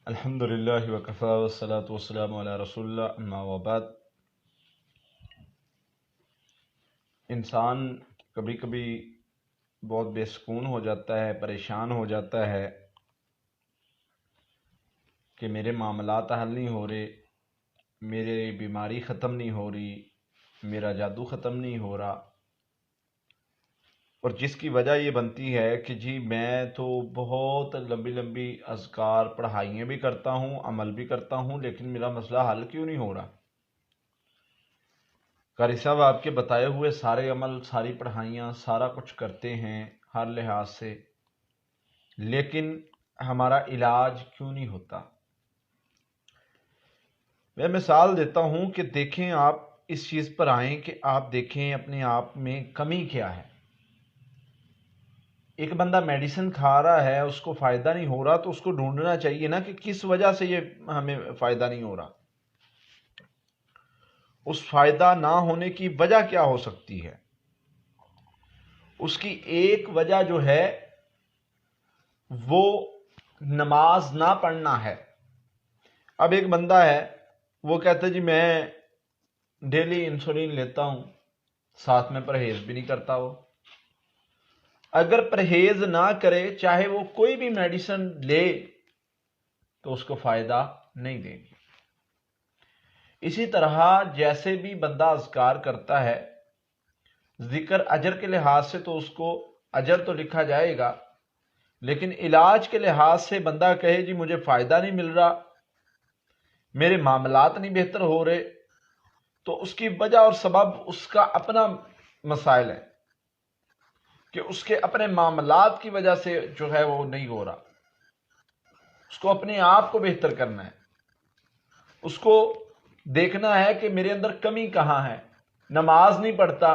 الحمدللہ وکفا والصلاة والسلام علی رسول اللہ اما وبعد۔ انسان کبھی کبھی بہت بے سکون ہو جاتا ہے، پریشان ہو جاتا ہے کہ میرے معاملات حل نہیں ہو رہے، میری بیماری ختم نہیں ہو رہی، میرا جادو ختم نہیں ہو رہا، اور جس کی وجہ یہ بنتی ہے کہ جی میں تو بہت لمبی لمبی اذکار پڑھائیاں بھی کرتا ہوں، عمل بھی کرتا ہوں، لیکن میرا مسئلہ حل کیوں نہیں ہو رہا۔ قاری صاحب، آپ کے بتائے ہوئے سارے عمل، ساری پڑھائیاں، سارا کچھ کرتے ہیں ہر لحاظ سے، لیکن ہمارا علاج کیوں نہیں ہوتا؟ میں مثال دیتا ہوں کہ دیکھیں، آپ اس چیز پر آئیں کہ آپ دیکھیں اپنے آپ میں کمی کیا ہے۔ ایک بندہ میڈیسن کھا رہا ہے، اس کو فائدہ نہیں ہو رہا، تو اس کو ڈھونڈنا چاہیے نا کہ کس وجہ سے یہ ہمیں فائدہ نہیں ہو رہا، اس فائدہ نہ ہونے کی وجہ کیا ہو سکتی ہے۔ اس کی ایک وجہ جو ہے وہ نماز نہ پڑھنا ہے۔ اب ایک بندہ ہے، وہ کہتا ہے جی میں ڈیلی انسولین لیتا ہوں، ساتھ میں پرہیز بھی نہیں کرتا۔ وہ اگر پرہیز نہ کرے، چاہے وہ کوئی بھی میڈیسن لے، تو اس کو فائدہ نہیں دے گی۔ اسی طرح جیسے بھی بندہ اذکار کرتا ہے، ذکر اجر کے لحاظ سے تو اس کو اجر تو لکھا جائے گا، لیکن علاج کے لحاظ سے بندہ کہے جی مجھے فائدہ نہیں مل رہا، میرے معاملات نہیں بہتر ہو رہے، تو اس کی وجہ اور سبب اس کا اپنا مسائل ہے کہ اس کے اپنے معاملات کی وجہ سے جو ہے وہ نہیں ہو رہا۔ اس کو اپنے آپ کو بہتر کرنا ہے، اس کو دیکھنا ہے کہ میرے اندر کمی کہاں ہے۔ نماز نہیں پڑھتا،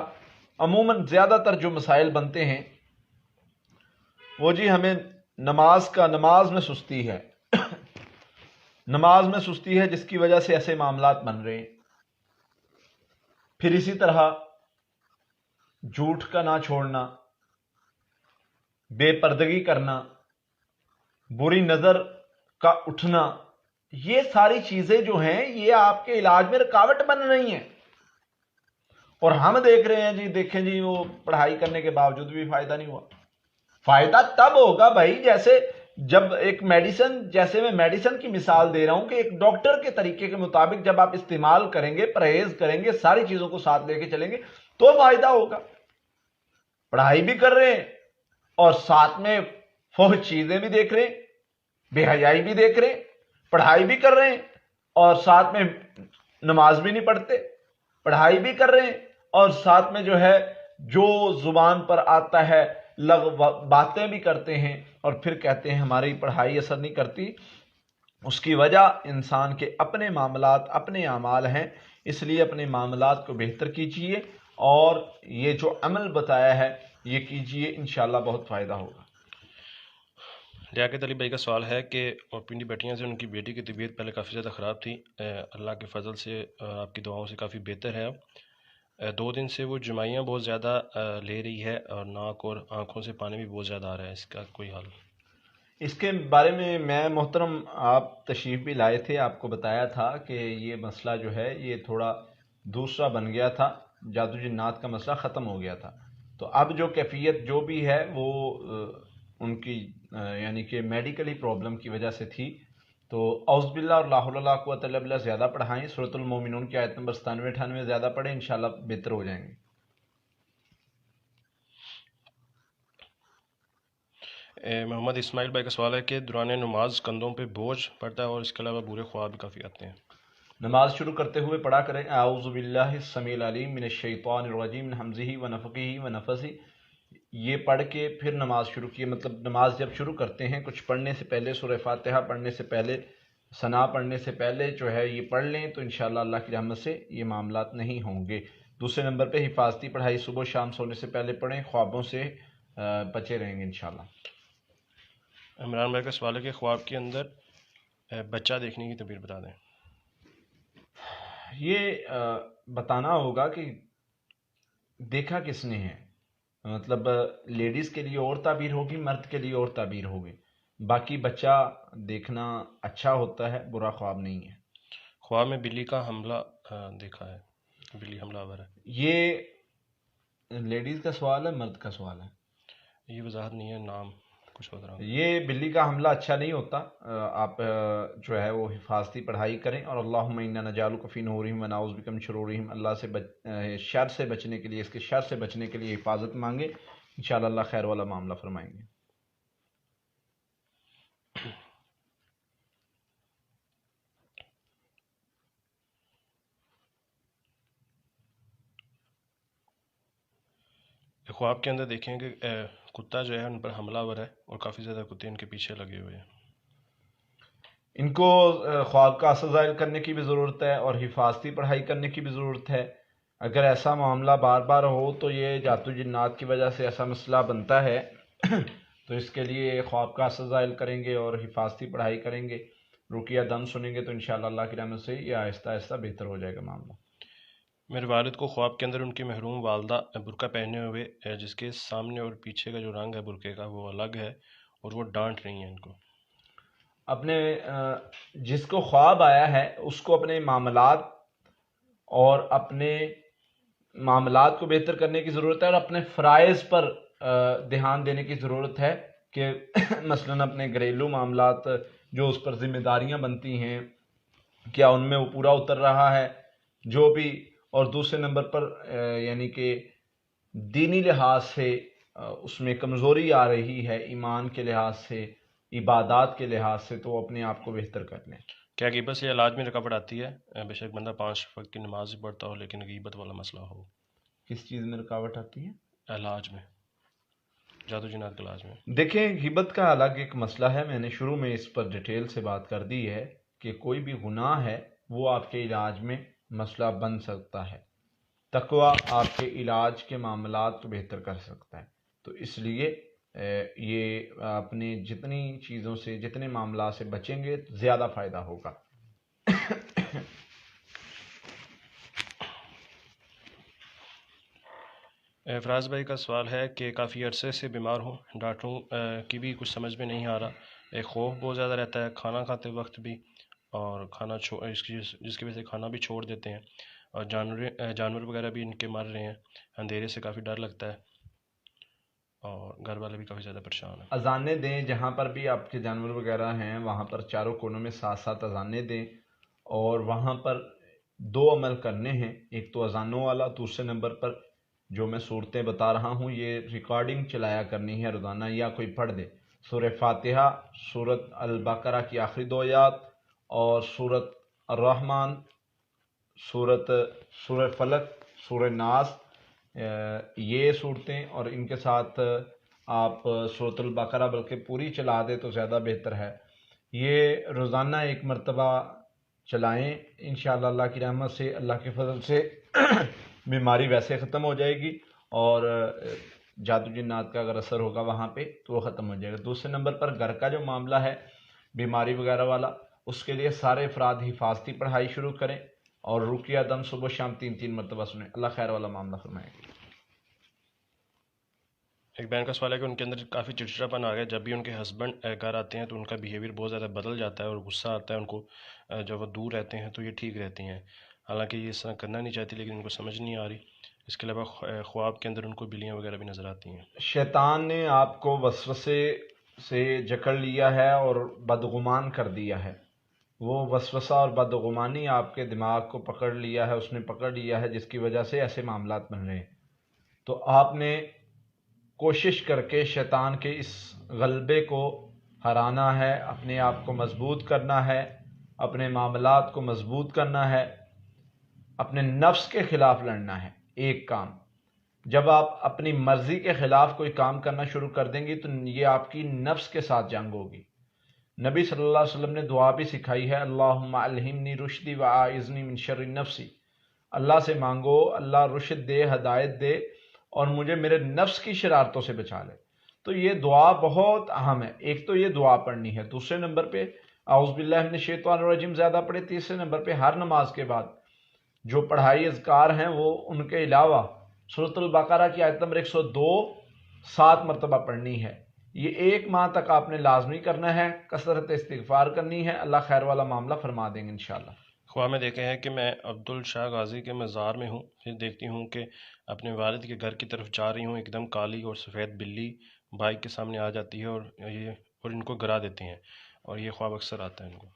عموماً زیادہ تر جو مسائل بنتے ہیں وہ جی ہمیں نماز میں سستی ہے، نماز میں سستی ہے جس کی وجہ سے ایسے معاملات بن رہے ہیں۔ پھر اسی طرح جھوٹ کا نہ چھوڑنا، بے پردگی کرنا، بری نظر کا اٹھنا، یہ ساری چیزیں جو ہیں یہ آپ کے علاج میں رکاوٹ بن رہی ہیں۔ اور ہم دیکھ رہے ہیں جی، دیکھیں جی وہ پڑھائی کرنے کے باوجود بھی فائدہ نہیں ہوا۔ فائدہ تب ہوگا بھائی جیسے جب ایک میڈیسن، جیسے میں میڈیسن کی مثال دے رہا ہوں کہ ایک ڈاکٹر کے طریقے کے مطابق جب آپ استعمال کریں گے، پرہیز کریں گے، ساری چیزوں کو ساتھ لے کے چلیں گے تو فائدہ ہوگا۔ پڑھائی بھی کر رہے ہیں اور ساتھ میں فوج چیزیں بھی دیکھ رہے ہیں، بے حیائی بھی دیکھ رہے ہیں، پڑھائی بھی کر رہے ہیں اور ساتھ میں نماز بھی نہیں پڑھتے، پڑھائی بھی کر رہے ہیں اور ساتھ میں جو ہے جو زبان پر آتا ہے باتیں بھی کرتے ہیں، اور پھر کہتے ہیں ہماری پڑھائی اثر نہیں کرتی۔ اس کی وجہ انسان کے اپنے معاملات، اپنے اعمال ہیں۔ اس لیے اپنے معاملات کو بہتر کیجئے اور یہ جو عمل بتایا ہے یہ کیجئے، انشاءاللہ بہت فائدہ ہوگا۔ لیاقت علی بھائی کا سوال ہے کہ پنڈی بیٹیاں سے ان کی بیٹی کی طبیعت پہلے کافی زیادہ خراب تھی، اللہ کے فضل سے آپ کی دعاؤں سے کافی بہتر ہے اب 2 دن سے وہ جمائیاں بہت زیادہ لے رہی ہے اور ناک اور آنکھوں سے پانی بھی بہت زیادہ آ رہا ہے، اس کا کوئی حل؟ اس کے بارے میں محترم آپ تشریف بھی لائے تھے، آپ کو بتایا تھا کہ یہ مسئلہ جو ہے یہ تھوڑا دوسرا بن گیا تھا، جادو جنات کا مسئلہ ختم ہو گیا تھا۔ تو اب جو کیفیت جو بھی ہے وہ ان کی یعنی کہ میڈیکلی پرابلم کی وجہ سے تھی۔ تو اعوذ باللہ اور لا حول ولا قوۃ الا باللہ زیادہ پڑھائیں، سورۃ المومنون کی آیت نمبر 97-98 زیادہ پڑھیں، انشاءاللہ بہتر ہو جائیں گے۔ محمد اسماعیل بھائی کا سوال ہے کہ دوران نماز کندھوں پہ بوجھ پڑتا ہے اور اس کے علاوہ برے خواب بھی کافی آتے ہیں۔ نماز شروع کرتے ہوئے پڑھا کریں اعوذ باللہ السمیع العلیم من الشیطان الرجیم من حمزہ ونفخہ ونفثہ، یہ پڑھ کے پھر نماز شروع کیے۔ مطلب نماز جب شروع کرتے ہیں کچھ پڑھنے سے پہلے، سورہ فاتحہ پڑھنے سے پہلے، ثنا پڑھنے سے پہلے جو ہے یہ پڑھ لیں تو انشاءاللہ اللہ کی رحمت سے یہ معاملات نہیں ہوں گے۔ دوسرے نمبر پہ حفاظتی پڑھائی صبح شام سونے سے پہلے پڑھیں، خوابوں سے بچے رہیں گے انشاءاللہ۔ عمران بھائی کا سوال ہے کہ خواب کے اندر بچہ دیکھنے کی تعبیر بتا دیں۔ یہ بتانا ہوگا کہ دیکھا کس نے ہے، مطلب لیڈیز کے لیے اور تعبیر ہوگی، مرد کے لیے اور تعبیر ہوگی۔ باقی بچہ دیکھنا اچھا ہوتا ہے، برا خواب نہیں ہے۔ خواب میں بلی کا حملہ دیکھا ہے، بلی حملہ آور ہے۔ یہ لیڈیز کا سوال ہے، مرد کا سوال ہے؟ یہ وضاحت نہیں ہے، نام کچھ اور رہا۔ یہ بلی کا حملہ اچھا نہیں ہوتا، آپ جو ہے وہ حفاظتی پڑھائی کریں، اور اللہم انا نجعلک فی نحورہم ونعوذ بک من شرورہم، اللہ سے شر سے بچنے کے لیے، اس کے شر سے بچنے کے لیے حفاظت مانگے، انشاءاللہ اللہ خیر والا معاملہ فرمائیں گے۔ خواب کے اندر دیکھیں کہ کتا جو ہے ان پر حملہ آور ہے اور کافی زیادہ کتے ان کے پیچھے لگے ہوئے ہیں۔ ان کو خواب کا اثر ظاہر کرنے کی بھی ضرورت ہے اور حفاظتی پڑھائی کرنے کی بھی ضرورت ہے۔ اگر ایسا معاملہ بار بار ہو تو یہ جاتو جنات کی وجہ سے ایسا مسئلہ بنتا ہے تو اس کے لیے خواب کا اثر ظاہر کریں گے اور حفاظتی پڑھائی کریں گے، رقیہ دم سنیں گے، تو انشاءاللہ اللہ کی رحمت سے یہ آہستہ آہستہ بہتر ہو جائے گا معاملہ۔ میرے والد کو خواب کے اندر ان کی محروم والدہ برقع پہنے ہوئے جس کے سامنے اور پیچھے کا جو رنگ ہے برقعے کا وہ الگ ہے اور وہ ڈانٹ رہی ہیں ان کو۔ اپنے جس کو خواب آیا ہے اس کو اپنے معاملات اور اپنے معاملات کو بہتر کرنے کی ضرورت ہے اور اپنے فرائض پر دھیان دینے کی ضرورت ہے کہ مثلا اپنے گھریلو معاملات جو اس پر ذمہ داریاں بنتی ہیں کیا ان میں وہ پورا اتر رہا ہے جو بھی، اور دوسرے نمبر پر یعنی کہ دینی لحاظ سے اس میں کمزوری آ رہی ہے، ایمان کے لحاظ سے، عبادات کے لحاظ سے، تو وہ اپنے آپ کو بہتر کر لیں۔ کیا غیبت سے علاج میں رکاوٹ آتی ہے؟ بے شک بندہ 5 وقت کی نماز بھی پڑھتا ہو لیکن غیبت والا مسئلہ ہو۔ کس چیز میں رکاوٹ آتی ہے؟ علاج میں، جادو جنات کے علاج میں۔ دیکھیں غیبت کا الگ ایک مسئلہ ہے، میں نے شروع میں اس پر ڈیٹیل سے بات کر دی ہے کہ کوئی بھی گناہ ہے وہ آپ کے علاج میں مسئلہ بن سکتا ہے، تقوی آپ کے علاج کے معاملات کو بہتر کر سکتا ہے، تو اس لیے یہ اپنی جتنی چیزوں سے، جتنے معاملات سے بچیں گے زیادہ فائدہ ہوگا۔ فراز بھائی کا سوال ہے کہ کافی عرصے سے بیمار ہوں، ڈاکٹروں کی بھی کچھ سمجھ میں نہیں آ رہا، ایک خوف بہت زیادہ رہتا ہے کھانا کھاتے وقت بھی، اور جس کی وجہ سے کھانا بھی چھوڑ دیتے ہیں، اور جانور وغیرہ بھی ان کے مر رہے ہیں، اندھیرے سے کافی ڈر لگتا ہے، اور گھر والے بھی کافی زیادہ پریشان ہیں۔ اذانیں دیں، جہاں پر بھی آپ کے جانور وغیرہ ہیں وہاں پر چاروں کونوں میں ساتھ ساتھ اذانیں دیں، اور وہاں پر 2 عمل کرنے ہیں، ایک تو اذانوں والا، دوسرے نمبر پر جو میں صورتیں بتا رہا ہوں یہ ریکارڈنگ چلایا کرنی ہے روزانہ، یا کوئی پڑھ دے سورہ فاتحہ، سورۃ البقرہ کی آخری 2 آیات، اور سورۃ الرحمن، سورہ فلق، سورہ ناس، یہ صورتیں، اور ان کے ساتھ آپ سورۃ البقرہ بلکہ پوری چلا دے تو زیادہ بہتر ہے۔ یہ روزانہ 1 مرتبہ چلائیں، انشاءاللہ اللہ کی رحمت سے، اللہ کے فضل سے بیماری ویسے ختم ہو جائے گی، اور جادو جنات کا اگر اثر ہوگا وہاں پہ تو وہ ختم ہو جائے گا۔ دوسرے نمبر پر گھر کا جو معاملہ ہے بیماری وغیرہ والا، اس کے لیے سارے افراد حفاظتی پڑھائی شروع کریں اور رقیہ دم صبح شام 3 مرتبہ سنیں، اللہ خیر والا معاملہ فرمائے گا۔ ایک بہن کا سوال ہے کہ ان کے اندر کافی چڑچڑاپن آ گیا، جب بھی ان کے ہسبینڈ گھر آتے ہیں تو ان کا بیہیویئر بہت زیادہ بدل جاتا ہے اور غصہ آتا ہے ان کو، جب وہ دور رہتے ہیں تو یہ ٹھیک رہتی ہیں، حالانکہ یہ اس طرح کرنا نہیں چاہتی لیکن ان کو سمجھ نہیں آ رہی۔ اس کے علاوہ خواب کے اندر ان کو بلیاں وغیرہ بھی نظر آتی ہیں۔ شیطان نے آپ کو وسوسے سے جکڑ لیا ہے اور بدگمان کر دیا ہے، وہ وسوسہ اور بدگمانی آپ کے دماغ کو پکڑ لیا ہے، اس نے پکڑ لیا ہے، جس کی وجہ سے ایسے معاملات بن رہے ہیں۔ تو آپ نے کوشش کر کے شیطان کے اس غلبے کو ہرانا ہے، اپنے آپ کو مضبوط کرنا ہے، اپنے معاملات کو مضبوط کرنا ہے، اپنے نفس کے خلاف لڑنا ہے۔ ایک کام جب آپ اپنی مرضی کے خلاف کوئی کام کرنا شروع کر دیں گی تو یہ آپ کی نفس کے ساتھ جنگ ہوگی۔ نبی صلی اللہ علیہ وسلم نے دعا بھی سکھائی ہے، اللہم الہمنی رشدی واعذنی من شر نفسی، اللہ سے مانگو اللہ رشد دے، ہدایت دے، اور مجھے میرے نفس کی شرارتوں سے بچا لے۔ تو یہ دعا بہت اہم ہے، ایک تو یہ دعا پڑھنی ہے، دوسرے نمبر پہ اعوذ باللہ من الشیطان الرجیم زیادہ پڑھے، تیسرے نمبر پہ ہر نماز کے بعد جو پڑھائی اذکار ہیں وہ ان کے علاوہ سورۃ البقرہ کی آیت نمبر 102 7 مرتبہ پڑھنی ہے، یہ 1 ماہ تک آپ نے لازمی کرنا ہے، کثرت استغفار کرنی ہے، اللہ خیر والا معاملہ فرما دیں گے انشاءاللہ۔ خواہ میں دیکھے ہیں کہ میں عبدالشاہ غازی کے مزار میں ہوں، پھر دیکھتی ہوں کہ اپنے والد کے گھر کی طرف جا رہی ہوں، ایک دم کالی اور سفید بلی بائک کے سامنے آ جاتی ہے اور ان کو گرا دیتی ہیں، اور یہ خواب اکثر آتا ہے ان کو۔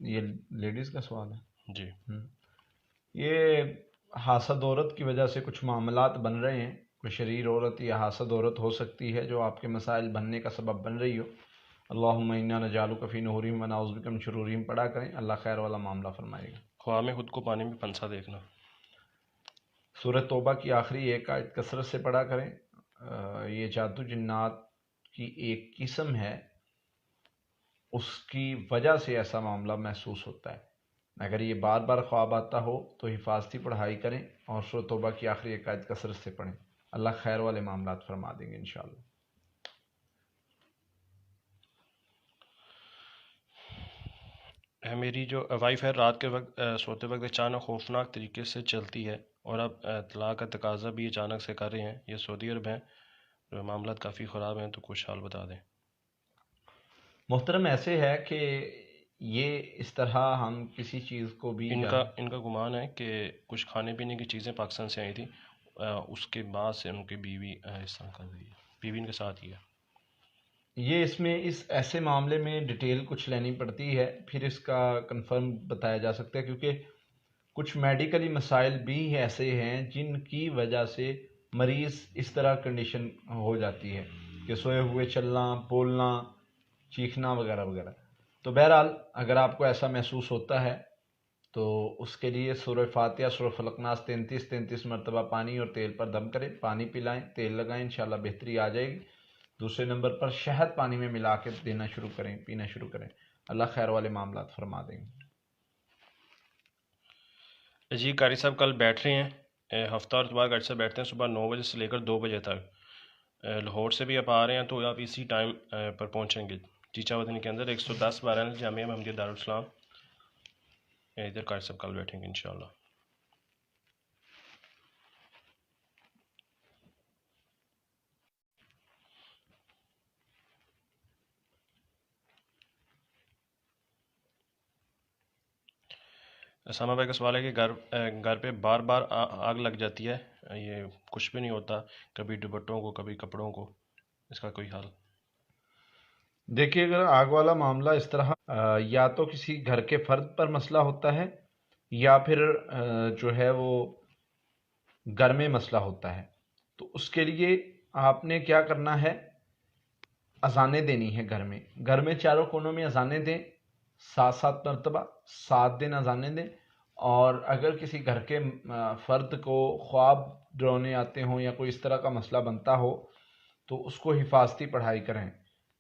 یہ لیڈیز کا سوال ہے۔ جی یہ حاسد عورت کی وجہ سے کچھ معاملات بن رہے ہیں، کوئی شریر عورت یا حاسد عورت ہو سکتی ہے جو آپ کے مسائل بننے کا سبب بن رہی ہو۔ اللہم انا نجعلک فی نحورہم ونعوذ بک من شرورہم پڑھا کریں، اللہ خیر والا معاملہ فرمائے گا۔ خواہ میں خود کو پانی میں پھنسا دیکھنا۔ سورہ توبہ کی آخری ایک آیت کثرت سے پڑھا کریں۔ یہ جادو جنات کی ایک قسم ہے، اس کی وجہ سے ایسا معاملہ محسوس ہوتا ہے۔ اگر یہ بار بار خواب آتا ہو تو حفاظتی پڑھائی کریں اور سورہ توبہ کی آخری ایک آیت کثرت سے پڑھیں، اللہ خیر والے معاملات فرما دیں گے انشاءاللہ۔ میری جو وائف ہے رات کے وقت سوتے وقت اچانک خوفناک طریقے سے چلتی ہے، اور اب طلاق کا تقاضا بھی اچانک سے کر رہے ہیں۔ یہ سعودی عرب ہیں، معاملات کافی خراب ہیں، تو کچھ حال بتا دیں۔ محترم ایسے ہے کہ یہ اس طرح ہم کسی چیز کو بھی ان کا گمان ہے کہ کچھ کھانے پینے کی چیزیں پاکستان سے آئی تھی، اس کے بعد سے ان کی بیوی اس طرح کر رہی ہے، بیوی ان کے ساتھ ہی ہے۔ یہ اس میں اس ایسے معاملے میں ڈیٹیل کچھ لینی پڑتی ہے، پھر اس کا کنفرم بتایا جا سکتا ہے، کیونکہ کچھ میڈیکلی مسائل بھی ایسے ہیں جن کی وجہ سے مریض اس طرح کنڈیشن ہو جاتی ہے کہ سوئے ہوئے چلنا، بولنا، چیخنا وغیرہ وغیرہ۔ تو بہرحال اگر آپ کو ایسا محسوس ہوتا ہے تو اس کے لیے سورہ فاتحہ، سورہ فلق ناس 33 مرتبہ پانی اور تیل پر دم کریں، پانی پلائیں، تیل لگائیں، انشاءاللہ بہتری آ جائے گی۔ دوسرے نمبر پر شہد پانی میں ملا کے دینا شروع کریں، پینا شروع کریں، اللہ خیر والے معاملات فرما دیں گے۔ جی قاری صاحب کل بیٹھ رہے ہیں، ہفتہ اور اتوار گھر سے بیٹھتے ہیں صبح 9 بجے سے لے کر 2 بجے تک۔ لاہور سے بھی آپ آ رہے ہیں تو آپ اسی ٹائم پر پہنچیں گے، چیچا ودنی کے اندر 110 12 جامعہ محمدیہ دارالاسلام، ادھر قاری صاحب کل بیٹھیں گے انشاءاللہ۔ اسامہ بھائی کا سوال ہے کہ گھر پہ بار بار آگ لگ جاتی ہے، یہ کچھ بھی نہیں ہوتا، کبھی دوپٹوں کو کبھی کپڑوں کو، اس کا کوئی حال؟ دیکھیے اگر آگ والا معاملہ اس طرح یا تو کسی گھر کے فرد پر مسئلہ ہوتا ہے یا پھر جو ہے وہ گھر میں مسئلہ ہوتا ہے، تو اس کے لیے آپ نے کیا کرنا ہے، اذانیں دینی ہے گھر میں چاروں کونوں میں اذانیں دیں، 7 مرتبہ 7 دن اذانیں دیں۔ اور اگر کسی گھر کے فرد کو خواب ڈرانے آتے ہوں یا کوئی اس طرح کا مسئلہ بنتا ہو تو اس کو حفاظتی پڑھائی کریں۔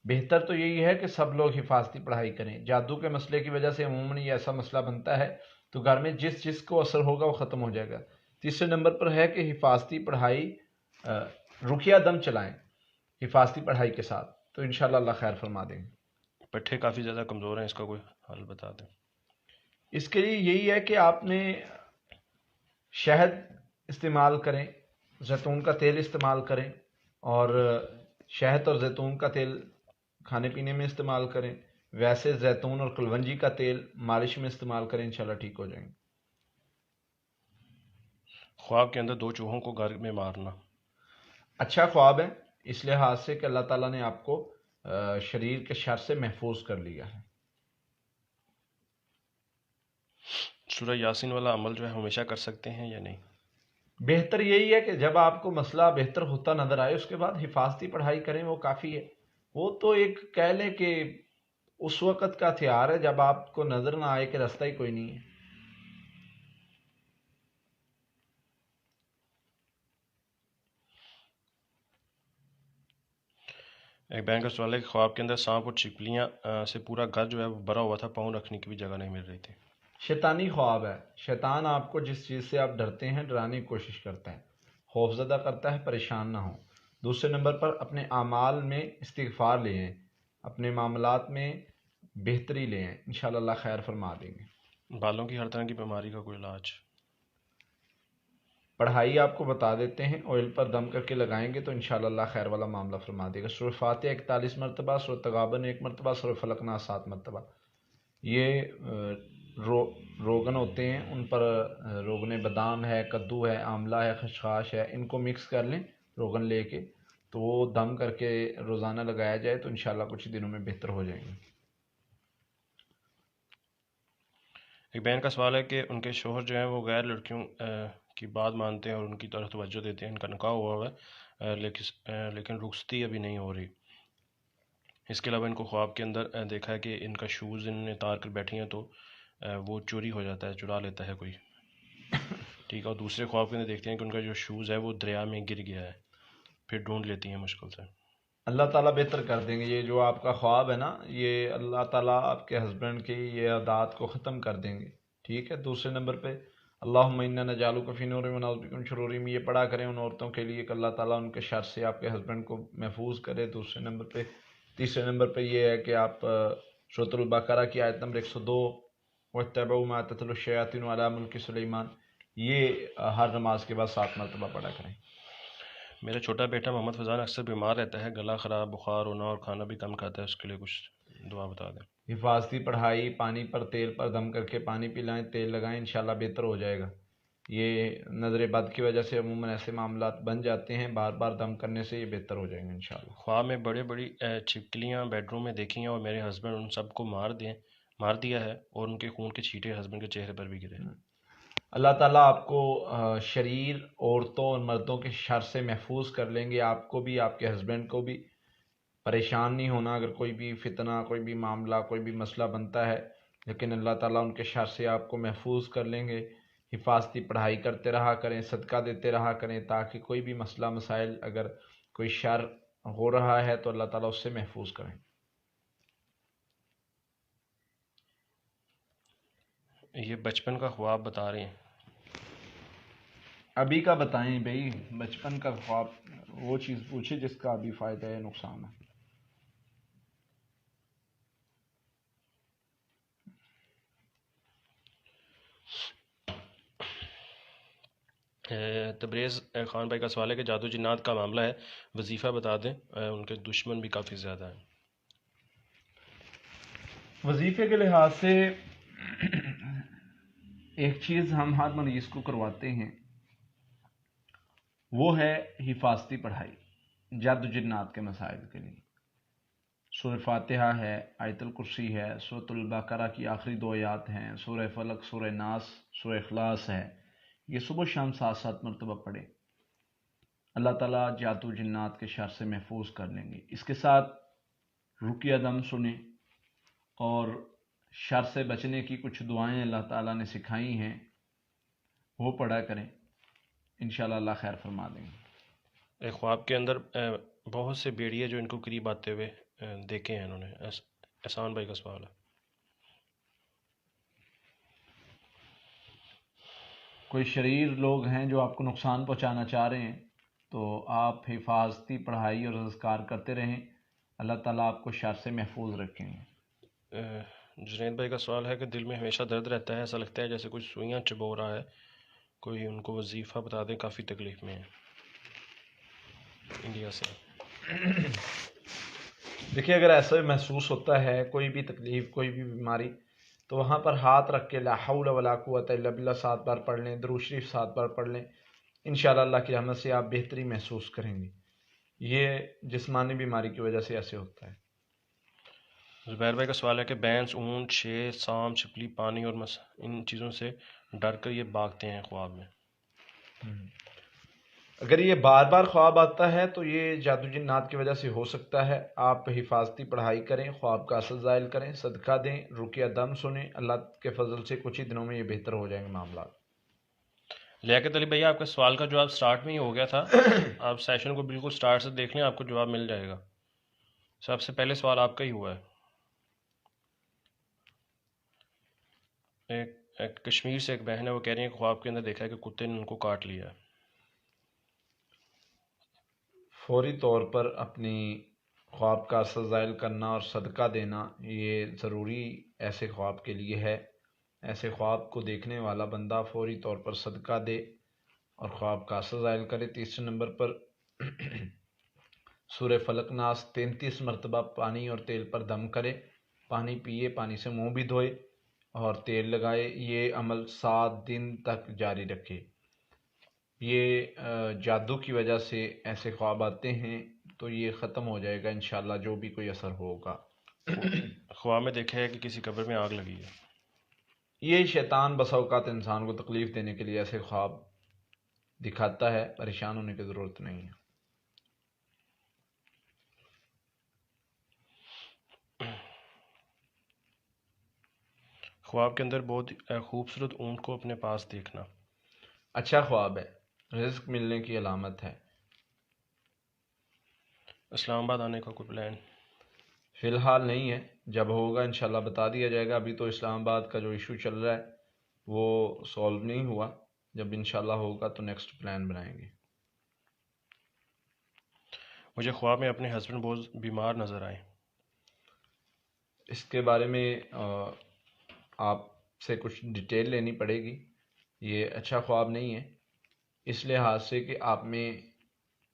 بہتر تو یہی ہے کہ سب لوگ حفاظتی پڑھائی کریں۔ جادو کے مسئلے کی وجہ سے عموماً یہ ایسا مسئلہ بنتا ہے تو گھر میں جس کو اثر ہوگا وہ ختم ہو جائے گا۔ تیسرے نمبر پر ہے کہ حفاظتی پڑھائی، رقیہ دم چلائیں حفاظتی پڑھائی کے ساتھ، تو انشاءاللہ اللہ خیر فرما دیں گے۔ پٹھے کافی زیادہ کمزور ہیں، اس کا کوئی حل بتا دیں۔ اس کے لیے یہی ہے کہ آپ نے شہد استعمال کریں، زیتون کا تیل استعمال کریں، اور شہد اور زیتون کا تیل کھانے پینے میں استعمال کریں، ویسے زیتون اور کلونجی کا تیل مالش میں استعمال کریں، انشاءاللہ ٹھیک ہو جائیں گے۔ خواب کے اندر 2 چوہوں کو گھر میں مارنا۔ اچھا خواب ہے اس لحاظ سے کہ اللہ تعالیٰ نے آپ کو شریر کے شر سے محفوظ کر لیا ہے۔ سورہ یاسین والا عمل جو ہے ہمیشہ کر سکتے ہیں یا نہیں؟ بہتر یہی ہے کہ جب آپ کو مسئلہ بہتر ہوتا نظر آئے اس کے بعد حفاظتی پڑھائی کریں، وہ کافی ہے۔ وہ تو ایک کہہ لیں کہ اس وقت کا ہتھیار ہے جب آپ کو نظر نہ آئے کہ راستہ ہی کوئی نہیں ہے۔ ایک بہن کا سوال ہے کہ خواب کے اندر سانپ اور چھپکلیاں سے پورا گھر جو ہے وہ بھرا ہوا تھا، پاؤں رکھنے کی بھی جگہ نہیں مل رہی تھی۔ شیطانی خواب ہے، شیطان آپ کو جس چیز سے آپ ڈرتے ہیں ڈرانے کی کوشش کرتا ہے، خوف زدہ کرتا ہے، پریشان نہ ہوں۔ دوسرے نمبر پر اپنے اعمال میں استغفار لے آئیں، اپنے معاملات میں بہتری لے آئیں، انشاءاللہ اللہ خیر فرما دیں گے۔ بالوں کی ہر طرح کی بیماری کا کوئی علاج؟ پڑھائی آپ کو بتا دیتے ہیں، آئل پر دم کر کے لگائیں گے تو انشاءاللہ اللہ خیر والا معاملہ فرما دے گا۔ سورہ فاتحہ 41 مرتبہ، سورہ تغابن 1 مرتبہ، سورہ فلق ناس 7 مرتبہ۔ یہ روغن ہوتے ہیں، ان پر روغن بادام ہے، کدو ہے، آملہ ہے، خشخاش ہے، ان کو مکس کر لیں روغن لے کے، تو وہ دم کر کے روزانہ لگایا جائے تو انشاءاللہ کچھ دنوں میں بہتر ہو جائیں گے۔ ایک بہن کا سوال ہے کہ ان کے شوہر جو ہیں وہ غیر لڑکیوں کی بات مانتے ہیں اور ان کی طرف توجہ دیتے ہیں، ان کا نکاح ہوا ہے لیکن رخصتی ابھی نہیں ہو رہی۔ اس کے علاوہ ان کو خواب کے اندر دیکھا ہے کہ ان کا شوز ان نے اتار کر بیٹھی ہیں تو وہ چوری ہو جاتا ہے، چرا لیتا ہے کوئی، ٹھیک ہے، اور دوسرے خواب کے اندر دیکھتے ہیں کہ ان کا جو شوز ہے وہ دریا میں گر گیا ہے، پھر ڈھونڈ لیتی ہیں مشکل سے۔ اللہ تعالیٰ بہتر کر دیں گے۔ یہ جو آپ کا خواب ہے نا، یہ اللہ تعالیٰ آپ کے ہسبینڈ کی یہ عادات کو ختم کر دیں گے، ٹھیک ہے۔ دوسرے نمبر پہ اللہم انا نجعلک فی نورہم ونعوذ بک من شرورہم، یہ پڑھا کریں ان عورتوں کے لیے کہ اللہ تعالیٰ ان کے شر سے آپ کے ہسبینڈ کو محفوظ کرے۔ دوسرے نمبر پہ تیسرے نمبر پہ یہ ہے کہ آپ سورۃ البقرہ کی آیت نمبر 102 واتبعوا ما تتلو الشیاطین علی ملک سلیمان، یہ ہر نماز کے بعد 7 مرتبہ پڑھا کریں۔ میرا چھوٹا بیٹا محمد فضان اکثر بیمار رہتا ہے، گلا خراب، بخار ہونا اور کھانا بھی کم کھاتا ہے، اس کے لیے کچھ دعا بتا دیں۔ حفاظتی پڑھائی، پانی پر تیل پر دم کر کے پانی پلائیں، تیل لگائیں، انشاءاللہ بہتر ہو جائے گا۔ یہ نظر بد کی وجہ سے عموماً ایسے معاملات بن جاتے ہیں، بار بار دم کرنے سے یہ بہتر ہو جائیں گے انشاءاللہ۔ خواب میں بڑی چھپکلیاں بیڈ روم میں دیکھی ہیں اور میرے ہسبینڈ ان سب کو مار دیا ہے اور ان کے خون کے چھینٹے ہسبینڈ کے چہرے پر بھی گرے۔ اللہ تعالیٰ آپ کو شریر عورتوں اور مردوں کے شر سے محفوظ کر لیں گے، آپ کو بھی آپ کے ہسبینڈ کو بھی۔ پریشان نہیں ہونا اگر کوئی بھی فتنہ، کوئی بھی معاملہ، کوئی بھی مسئلہ بنتا ہے، لیکن اللہ تعالیٰ ان کے شر سے آپ کو محفوظ کر لیں گے۔ حفاظتی پڑھائی کرتے رہا کریں، صدقہ دیتے رہا کریں، تاکہ کوئی بھی مسئلہ مسائل اگر کوئی شر ہو رہا ہے تو اللہ تعالیٰ اس سے محفوظ کریں۔ یہ بچپن کا خواب بتا رہے ہیں۔ ابھی کا بتائیں بھائی، بچپن کا خواب وہ چیز پوچھے جس کا ابھی فائدہ ہے نقصان ہے۔ تبریز خان بھائی کا سوال ہے کہ جادو جنات کا معاملہ ہے، وظیفہ بتا دیں، ان کے دشمن بھی کافی زیادہ ہیں۔ وظیفے کے لحاظ سے ایک چیز ہم ہر مریض کو کرواتے ہیں، وہ ہے حفاظتی پڑھائی جادو جنات کے مسائل کے لیے۔ سورہ فاتحہ ہے، آیت الکرسی ہے، سورۃ البقرہ کی آخری 2 آیات ہیں، سورہ فلق، سورہ ناس، سورہ اخلاص ہے، یہ صبح شام 7 مرتبہ پڑھیں، اللہ تعالیٰ جادو جنات کے شر سے محفوظ کر لیں گے۔ اس کے ساتھ رقیہ دم سنیں اور شر سے بچنے کی کچھ دعائیں اللہ تعالیٰ نے سکھائی ہیں، وہ پڑھا کریں، انشاءاللہ اللہ خیر فرما دیں گے۔ ایک خواب کے اندر بہت سے بیڑیے جو ان کو قریب آتے ہوئے دیکھے ہیں انہوں نے، احسان بھائی کا سوال ہے۔ کوئی شریر لوگ ہیں جو آپ کو نقصان پہنچانا چاہ رہے ہیں تو آپ حفاظتی پڑھائی اور اذکار کرتے رہیں، اللہ تعالیٰ آپ کو شر سے محفوظ رکھیں گے۔ جنید بھائی کا سوال ہے کہ دل میں ہمیشہ درد رہتا ہے، ایسا لگتا ہے جیسے کچھ سوئیاں چبو رہا ہے، کوئی ان کو وظیفہ بتا دیں، کافی تکلیف میں ہے، انڈیا سے۔ دیکھیے اگر ایسا محسوس ہوتا ہے کوئی بھی تکلیف، کوئی بھی بیماری، تو وہاں پر ہاتھ رکھ کے لا حول ولا قوت الا باللہ 7 بار پڑھ لیں، درود شریف 7 بار پڑھ لیں، انشاءاللہ اللہ کی رحمت سے آپ بہتری محسوس کریں گے۔ یہ جسمانی بیماری کی وجہ سے ایسے ہوتا ہے۔ زبیر بھائی کا سوال ہے کہ بینس، اونٹ، شیر، سانپ، چھپلی، پانی اور ان چیزوں سے ڈر کر یہ بھاگتے ہیں خواب میں۔ اگر یہ بار بار خواب آتا ہے تو یہ جادو جنات کی وجہ سے ہو سکتا ہے۔ آپ حفاظتی پڑھائی کریں، خواب کا اثر زائل کریں، صدقہ دیں، رقیہ دم سنیں، اللہ کے فضل سے کچھ ہی دنوں میں یہ بہتر ہو جائیں گے معاملات۔ لیاقت علی بھیا، آپ کا سوال کا جواب سٹارٹ میں ہی ہو گیا تھا، آپ سیشن کو بالکل سٹارٹ سے دیکھ لیں، آپ کو جواب مل جائے گا۔ سب سے پہلے سوال آپ کا ہی ہوا ہے۔ ایک کشمیر سے ایک بہن ہے، وہ کہہ رہی ہیں کہ خواب کے اندر دیکھا ہے کہ کتے نے ان کو کاٹ لیا ہے۔ فوری طور پر اپنی خواب کا اثر زائل کرنا اور صدقہ دینا یہ ضروری ایسے خواب کے لیے ہے۔ ایسے خواب کو دیکھنے والا بندہ فوری طور پر صدقہ دے اور خواب کا اثر ظاہر کرے۔ تیسرے نمبر پر سورہ فلق ناس 33 مرتبہ پانی اور تیل پر دم کرے، پانی پیے، پانی سے منہ بھی دھوئے اور تیل لگائے۔ یہ عمل 7 دن تک جاری رکھے۔ یہ جادو کی وجہ سے ایسے خواب آتے ہیں تو یہ ختم ہو جائے گا انشاءاللہ جو بھی کوئی اثر ہوگا۔ خواب میں دیکھا ہے کہ کسی قبر میں آگ لگی ہے۔ یہ شیطان بسا اوقات انسان کو تکلیف دینے کے لیے ایسے خواب دکھاتا ہے، پریشان ہونے کی ضرورت نہیں ہے۔ خواب کے اندر بہت خوبصورت اونٹ کو اپنے پاس دیکھنا اچھا خواب ہے، رزق ملنے کی علامت ہے۔ اسلام آباد آنے کا کوئی پلان؟ فی الحال نہیں ہے، جب ہوگا انشاءاللہ بتا دیا جائے گا۔ ابھی تو اسلام آباد کا جو ایشو چل رہا ہے وہ سولو نہیں ہوا، جب انشاءاللہ ہوگا تو نیکسٹ پلان بنائیں گے۔ مجھے خواب میں اپنے ہسبینڈ بہت بیمار نظر آئے۔ اس کے بارے میں آپ سے کچھ ڈیٹیل لینی پڑے گی۔ یہ اچھا خواب نہیں ہے اس لحاظ سے کہ آپ میں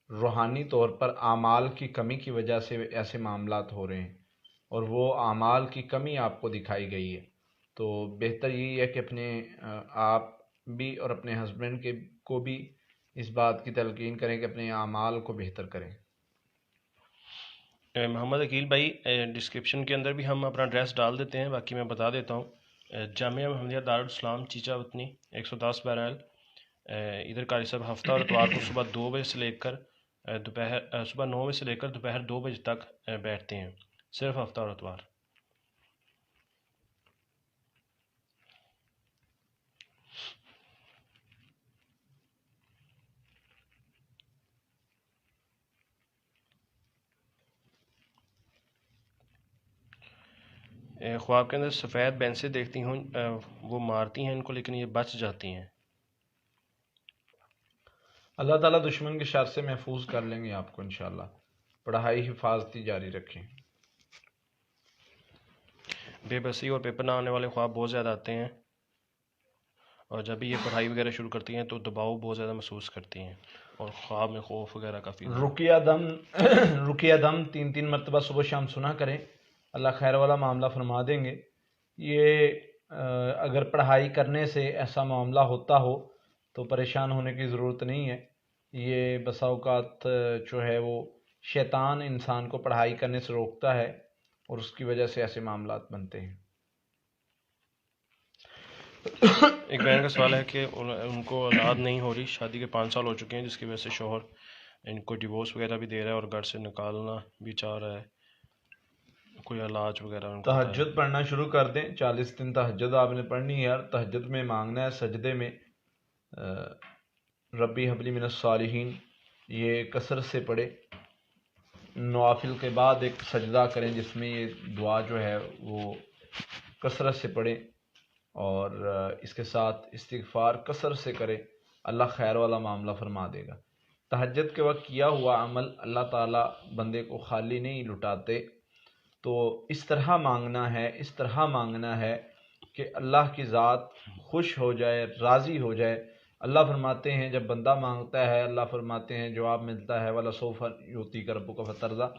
روحانی طور پر اعمال کی کمی کی وجہ سے ایسے معاملات ہو رہے ہیں، اور وہ اعمال کی کمی آپ کو دکھائی گئی ہے۔ تو بہتر یہی ہے کہ اپنے آپ بھی اور اپنے ہسبینڈ کو بھی اس بات کی تلقین کریں کہ اپنے اعمال کو بہتر کریں۔ محمد عقیل بھائی، ڈسکرپشن کے اندر بھی ہم اپنا ایڈریس ڈال دیتے ہیں، باقی میں بتا دیتا ہوں۔ جامعہ محمدیہ دارالاسلام چیچا وطنی 110 بیرائل، ادھر قاری صاحب ہفتہ اور اتوار کو صبح 2 بجے سے لے کر صبح 9 بجے سے لے کر دوپہر 2 بجے تک بیٹھتے ہیں، صرف ہفتہ اور اتوار۔ خواب کے اندر سفید بھینسیں دیکھتی ہوں، وہ مارتی ہیں ان کو لیکن یہ بچ جاتی ہیں۔ اللہ تعالیٰ دشمن کے شر سے محفوظ کر لیں گے آپ کو انشاءاللہ۔ پڑھائی حفاظتی جاری رکھیں۔ بے بسی اور پیپر نہ آنے والے خواب بہت زیادہ آتے ہیں، اور جب بھی یہ پڑھائی وغیرہ شروع کرتی ہیں تو دباؤ بہت زیادہ محسوس کرتی ہیں، اور خواب میں خوف وغیرہ کافی رقیہ دم 3 مرتبہ صبح شام سنا کریں، اللہ خیر والا معاملہ فرما دیں گے۔ یہ اگر پڑھائی کرنے سے ایسا معاملہ ہوتا ہو تو پریشان ہونے کی ضرورت نہیں ہے۔ یہ بسا اوقات جو ہے وہ شیطان انسان کو پڑھائی کرنے سے روکتا ہے اور اس کی وجہ سے ایسے معاملات بنتے ہیں۔ ایک بہن کا سوال ہے کہ ان کو اولاد نہیں ہو رہی، شادی کے 5 سال ہو چکے ہیں، جس کی وجہ سے شوہر ان کو ڈیورس وغیرہ بھی دے رہا ہے اور گھر سے نکالنا بھی چاہ رہا ہے، کوئی علاج وغیرہ ان کو تہجد پڑھنا شروع کر دیں، 40 دن تہجد آپ نے پڑھنی ہے، اور تہجد میں مانگنا ہے سجدے میں ربی حبلی من الصالحین، یہ کثرت سے پڑھے۔ نوافل کے بعد ایک سجدہ کریں جس میں یہ دعا جو ہے وہ کثرت سے پڑھیں، اور اس کے ساتھ استغفار کثرت سے کرے، اللہ خیر والا معاملہ فرما دے گا۔ تہجد کے وقت کیا ہوا عمل اللہ تعالیٰ بندے کو خالی نہیں لٹاتے، تو اس طرح مانگنا ہے کہ اللہ کی ذات خوش ہو جائے، راضی ہو جائے۔ اللہ فرماتے ہیں جب بندہ مانگتا ہے، اللہ فرماتے ہیں جواب ملتا ہے وَلَسَوْفَ يُعْطِيكَ رَبُّكَ فَتَرْضَىٰ،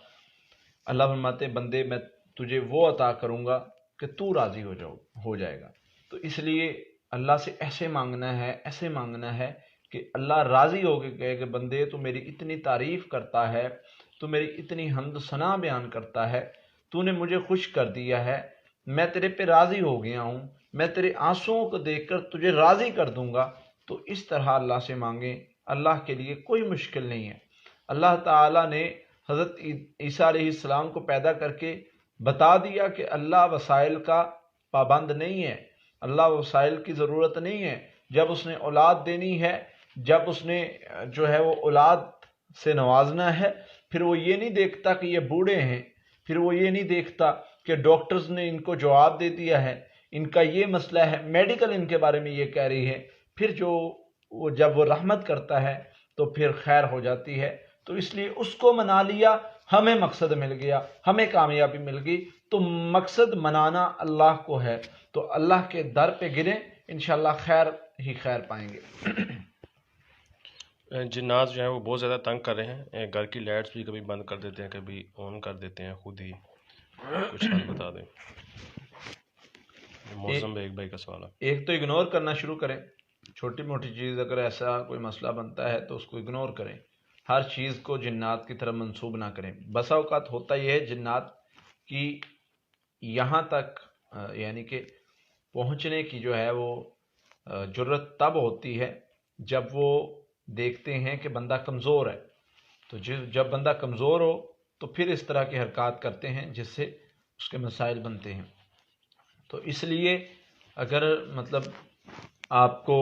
اللہ فرماتے ہیں بندے میں تجھے وہ عطا کروں گا کہ تو راضی ہو جائے گا۔ تو اس لیے اللہ سے ایسے مانگنا ہے کہ اللہ راضی ہو کے کہے کہ بندے تو میری اتنی تعریف کرتا ہے، تو میری اتنی حمد و ثنا بیان کرتا ہے، تو نے مجھے خوش کر دیا ہے، میں تیرے پہ راضی ہو گیا ہوں، میں تیرے آنسوؤں کو دیکھ کر تجھے راضی کر دوں گا۔ تو اس طرح اللہ سے مانگیں، اللہ کے لیے کوئی مشکل نہیں ہے۔ اللہ تعالیٰ نے حضرت عیسیٰ علیہ السلام کو پیدا کر کے بتا دیا کہ اللہ وسائل کا پابند نہیں ہے، اللہ وسائل کی ضرورت نہیں ہے۔ جب اس نے اولاد دینی ہے، جب اس نے جو ہے وہ اولاد سے نوازنا ہے، پھر وہ یہ نہیں دیکھتا کہ یہ بوڑھے ہیں، پھر وہ یہ نہیں دیکھتا کہ ڈاکٹرز نے ان کو جواب دے دیا ہے، ان کا یہ مسئلہ ہے، میڈیکل ان کے بارے میں یہ کہہ رہی ہے، پھر جب وہ رحمت کرتا ہے تو پھر خیر ہو جاتی ہے۔ تو اس لیے اس کو منا لیا، ہمیں مقصد مل گیا، ہمیں کامیابی مل گئی۔ تو مقصد منانا اللہ کو ہے، تو اللہ کے در پہ گریں، انشاءاللہ خیر ہی خیر پائیں گے۔ جنات جو ہیں وہ بہت زیادہ تنگ کر رہے ہیں، گھر کی لائٹس بھی کبھی بند کر دیتے ہیں، کبھی آن کر دیتے ہیں خود ہی، کچھ حل بتا دیں۔ موزم ایک بھائی کا سوال ہے۔ ایک تو اگنور کرنا شروع کریں، چھوٹی موٹی چیز اگر ایسا کوئی مسئلہ بنتا ہے تو اس کو اگنور کریں، ہر چیز کو جنات کی طرف منسوب نہ کریں۔ بسا اوقات ہوتا یہ ہے جنات کی یہاں تک یعنی کہ پہنچنے کی جو ہے وہ جرت تب ہوتی ہے جب وہ دیکھتے ہیں کہ بندہ کمزور ہے، تو جب بندہ کمزور ہو تو پھر اس طرح کی حرکات کرتے ہیں جس سے اس کے مسائل بنتے ہیں۔ تو اس لیے اگر مطلب آپ کو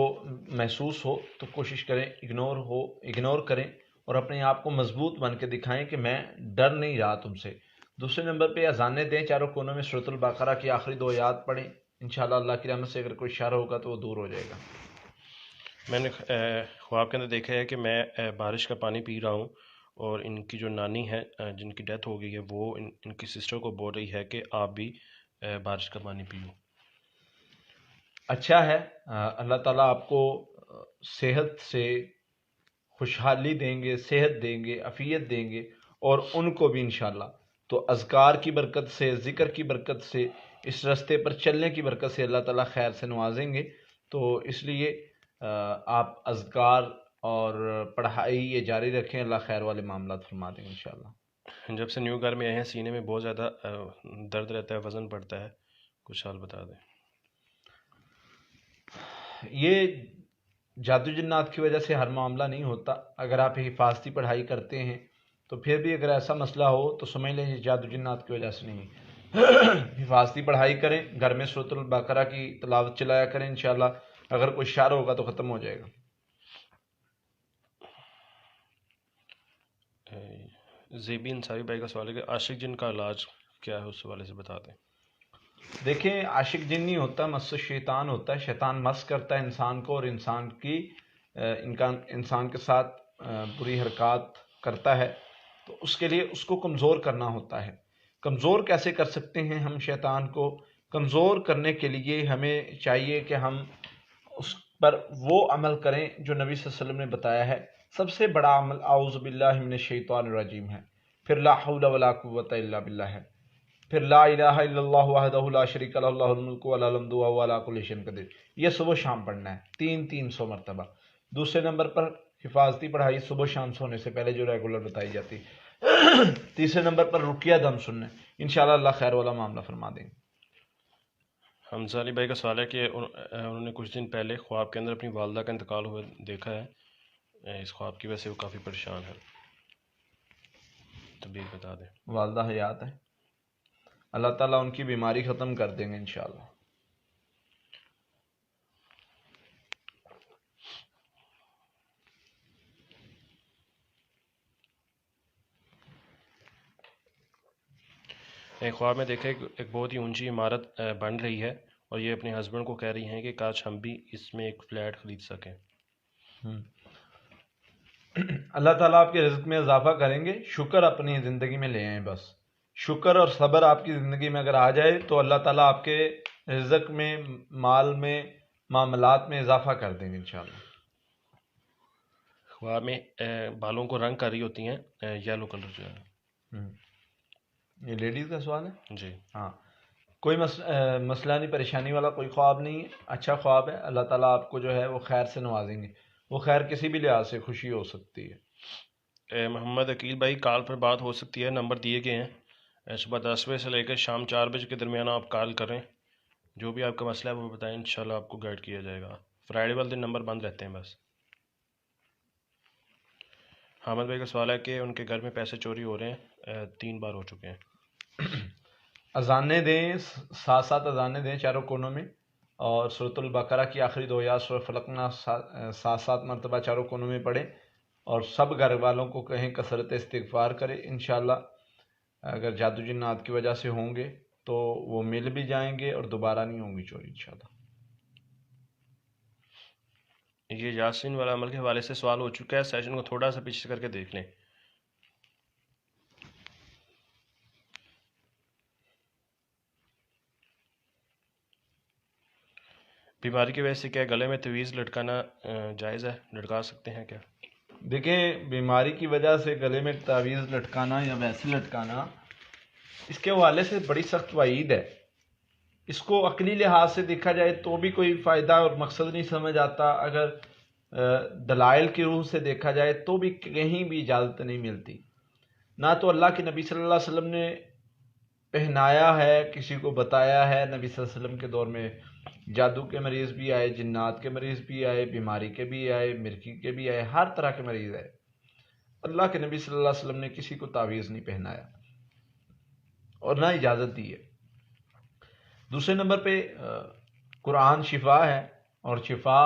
محسوس ہو تو کوشش کریں اگنور کریں اور اپنے آپ کو مضبوط بن کے دکھائیں کہ میں ڈر نہیں رہا تم سے۔ دوسرے نمبر پہ اذانیں دیں، چاروں کونوں میں سورۃ البقرہ کی آخری 2 آیات پڑھیں، انشاءاللہ اللہ کی رحمت سے اگر کوئی شر ہوگا تو وہ دور ہو جائے گا۔ میں نے خواب کے اندر دیکھا ہے کہ میں بارش کا پانی پی رہا ہوں، اور ان کی جو نانی ہے جن کی ڈیتھ ہو گئی ہے، وہ ان کی سسٹر کو بول رہی ہے کہ آپ بھی بارش کا پانی پیو۔ اچھا ہے، اللہ تعالیٰ آپ کو صحت سے خوشحالی دیں گے، صحت دیں گے، عافیت دیں گے، اور ان کو بھی انشاءاللہ۔ تو اذکار کی برکت سے، ذکر کی برکت سے، اس راستے پر چلنے کی برکت سے اللہ تعالیٰ خیر سے نوازیں گے۔ تو اس لیے آپ اذکار اور پڑھائی یہ جاری رکھیں، اللہ خیر والے معاملات فرما دیں گے انشاءاللہ۔ جب سے نیو گھر میں آئے ہیں سینے میں بہت زیادہ درد رہتا ہے، وزن بڑھتا ہے، کچھ حال بتا دیں۔ یہ جادو جنات کی وجہ سے ہر معاملہ نہیں ہوتا، اگر آپ حفاظتی پڑھائی کرتے ہیں تو پھر بھی اگر ایسا مسئلہ ہو تو سمجھ لیں یہ جادو جنات کی وجہ سے نہیں۔ حفاظتی پڑھائی کریں، گھر میں سورۃ البقرہ کی تلاوت چلایا کریں، انشاءاللہ اگر کوئی شر ہوگا تو ختم ہو جائے گا۔ زیبی انصاری بھائی کا سوال ہے کہ عاشق جن کا علاج کیا ہے، اس حوالے سے بتا دیں۔ دیکھیں، عاشق جن نہیں ہوتا، مس شیطان ہوتا ہے، شیطان مس کرتا ہے انسان کو اور انسان کے ساتھ بری حرکات کرتا ہے، تو اس کے لیے اس کو کمزور کرنا ہوتا ہے۔ کمزور کیسے کر سکتے ہیں ہم شیطان کو؟ کمزور کرنے کے لیے ہمیں چاہیے کہ ہم اس پر وہ عمل کریں جو نبی صلی اللہ علیہ وسلم نے بتایا ہے۔ سب سے بڑا عمل اعوذ باللہ من الشیطان الرجیم ہے، پھر لا حول ولا قوت الا باللہ ہے، پھر لا الہ الا اللہ وحدہ لا شریک لہ لہ الملک ولہ الحمد وہو علی کل شیء قدیر۔ یہ صبح شام پڑھنا ہے 300 مرتبہ۔ دوسرے نمبر پر حفاظتی پڑھائی صبح شام سونے سے پہلے جو ریگولر بتائی جاتی۔ تیسرے نمبر پر رقیہ دم سننا ہے، انشاءاللہ اللہ خیر والا معاملہ فرما دیں گے۔ حمزہ علی بھائی کا سوال ہے کہ انہوں نے کچھ دن پہلے خواب کے اندر اپنی والدہ کا انتقال ہوئے دیکھا ہے، اس خواب کی وجہ سے وہ کافی پریشان ہے، تبلیغ بتا دیں۔ والدہ حیات ہے، اللہ تعالیٰ ان کی بیماری ختم کر دیں گے انشاءاللہ۔ ایک خواب میں دیکھا ایک بہت ہی اونچی عمارت بن رہی ہے، اور یہ اپنے ہسبینڈ کو کہہ رہی ہیں کہ کاش ہم بھی اس میں ایک فلیٹ خرید سکیں۔ اللہ تعالیٰ آپ کے رزق میں اضافہ کریں گے، شکر اپنی زندگی میں لے آئیں بس۔ شکر اور صبر آپ کی زندگی میں اگر آ جائے تو اللہ تعالیٰ آپ کے رزق میں، مال میں، معاملات میں اضافہ کر دیں گے انشاءاللہ۔ خواب میں بالوں کو رنگ کر رہی ہوتی ہیں، یلو کلر جو ہے۔ یہ لیڈیز کا سوال ہے؟ جی ہاں، کوئی مسئلہ نہیں، پریشانی والا کوئی خواب نہیں ہے، اچھا خواب ہے، اللہ تعالیٰ آپ کو جو ہے وہ خیر سے نوازیں گے، وہ خیر کسی بھی لحاظ سے خوشی ہو سکتی ہے۔ محمد عقیل بھائی، کال پر بات ہو سکتی ہے، نمبر دیے گئے ہیں، صبح 10 بجے سے لے کر شام 4 بجے کے درمیان آپ کال کریں، جو بھی آپ کا مسئلہ ہے وہ بتائیں، انشاءاللہ آپ کو گائیڈ کیا جائے گا۔ فرائیڈے والے دن نمبر بند رہتے ہیں بس۔ حامد بھائی کا سوال ہے کہ ان کے گھر میں پیسے چوری ہو رہے ہیں، 3 بار ہو چکے ہیں۔ اذانیں دیں، 7 اذانیں دیں چاروں کونوں میں، اور سورۃ البقرہ کی آخری 2 آیات سورۃ فلق نہ 7 مرتبہ چاروں کونوں میں پڑھیں، اور سب گھر والوں کو کہیں کثرت استغفار کرے، انشاءاللہ اگر جادو جنات کی وجہ سے ہوں گے تو وہ مل بھی جائیں گے اور دوبارہ نہیں ہوں گی چوری انشاءاللہ۔ یہ یاسین والا عمل کے حوالے سے سوال ہو چکا ہے، سیشن کو تھوڑا سا پیچھے کر کے دیکھ لیں۔ بیماری کی وجہ سے کیا گلے میں تعویذ لٹکانا جائز ہے، لٹکا سکتے ہیں کیا؟ دیکھیں بیماری کی وجہ سے گلے میں تعویذ لٹکانا یا ویسے لٹکانا، اس کے حوالے سے بڑی سخت وعید ہے. اس کو عقلی لحاظ سے دیکھا جائے تو بھی کوئی فائدہ اور مقصد نہیں سمجھ آتا، اگر دلائل کی روح سے دیکھا جائے تو بھی کہیں بھی اجازت نہیں ملتی. نہ تو اللہ کے نبی صلی اللہ علیہ وسلم نے پہنایا ہے، کسی کو بتایا ہے. نبی صلی اللہ علیہ وسلم کے دور میں جادو کے مریض بھی آئے، جنات کے مریض بھی آئے، بیماری کے بھی آئے، مرکی کے بھی آئے، ہر طرح کے مریض آئے. اللہ کے نبی صلی اللہ علیہ وسلم نے کسی کو تعویذ نہیں پہنایا اور نہ اجازت دی ہے. دوسرے نمبر پہ قرآن شفا ہے، اور شفا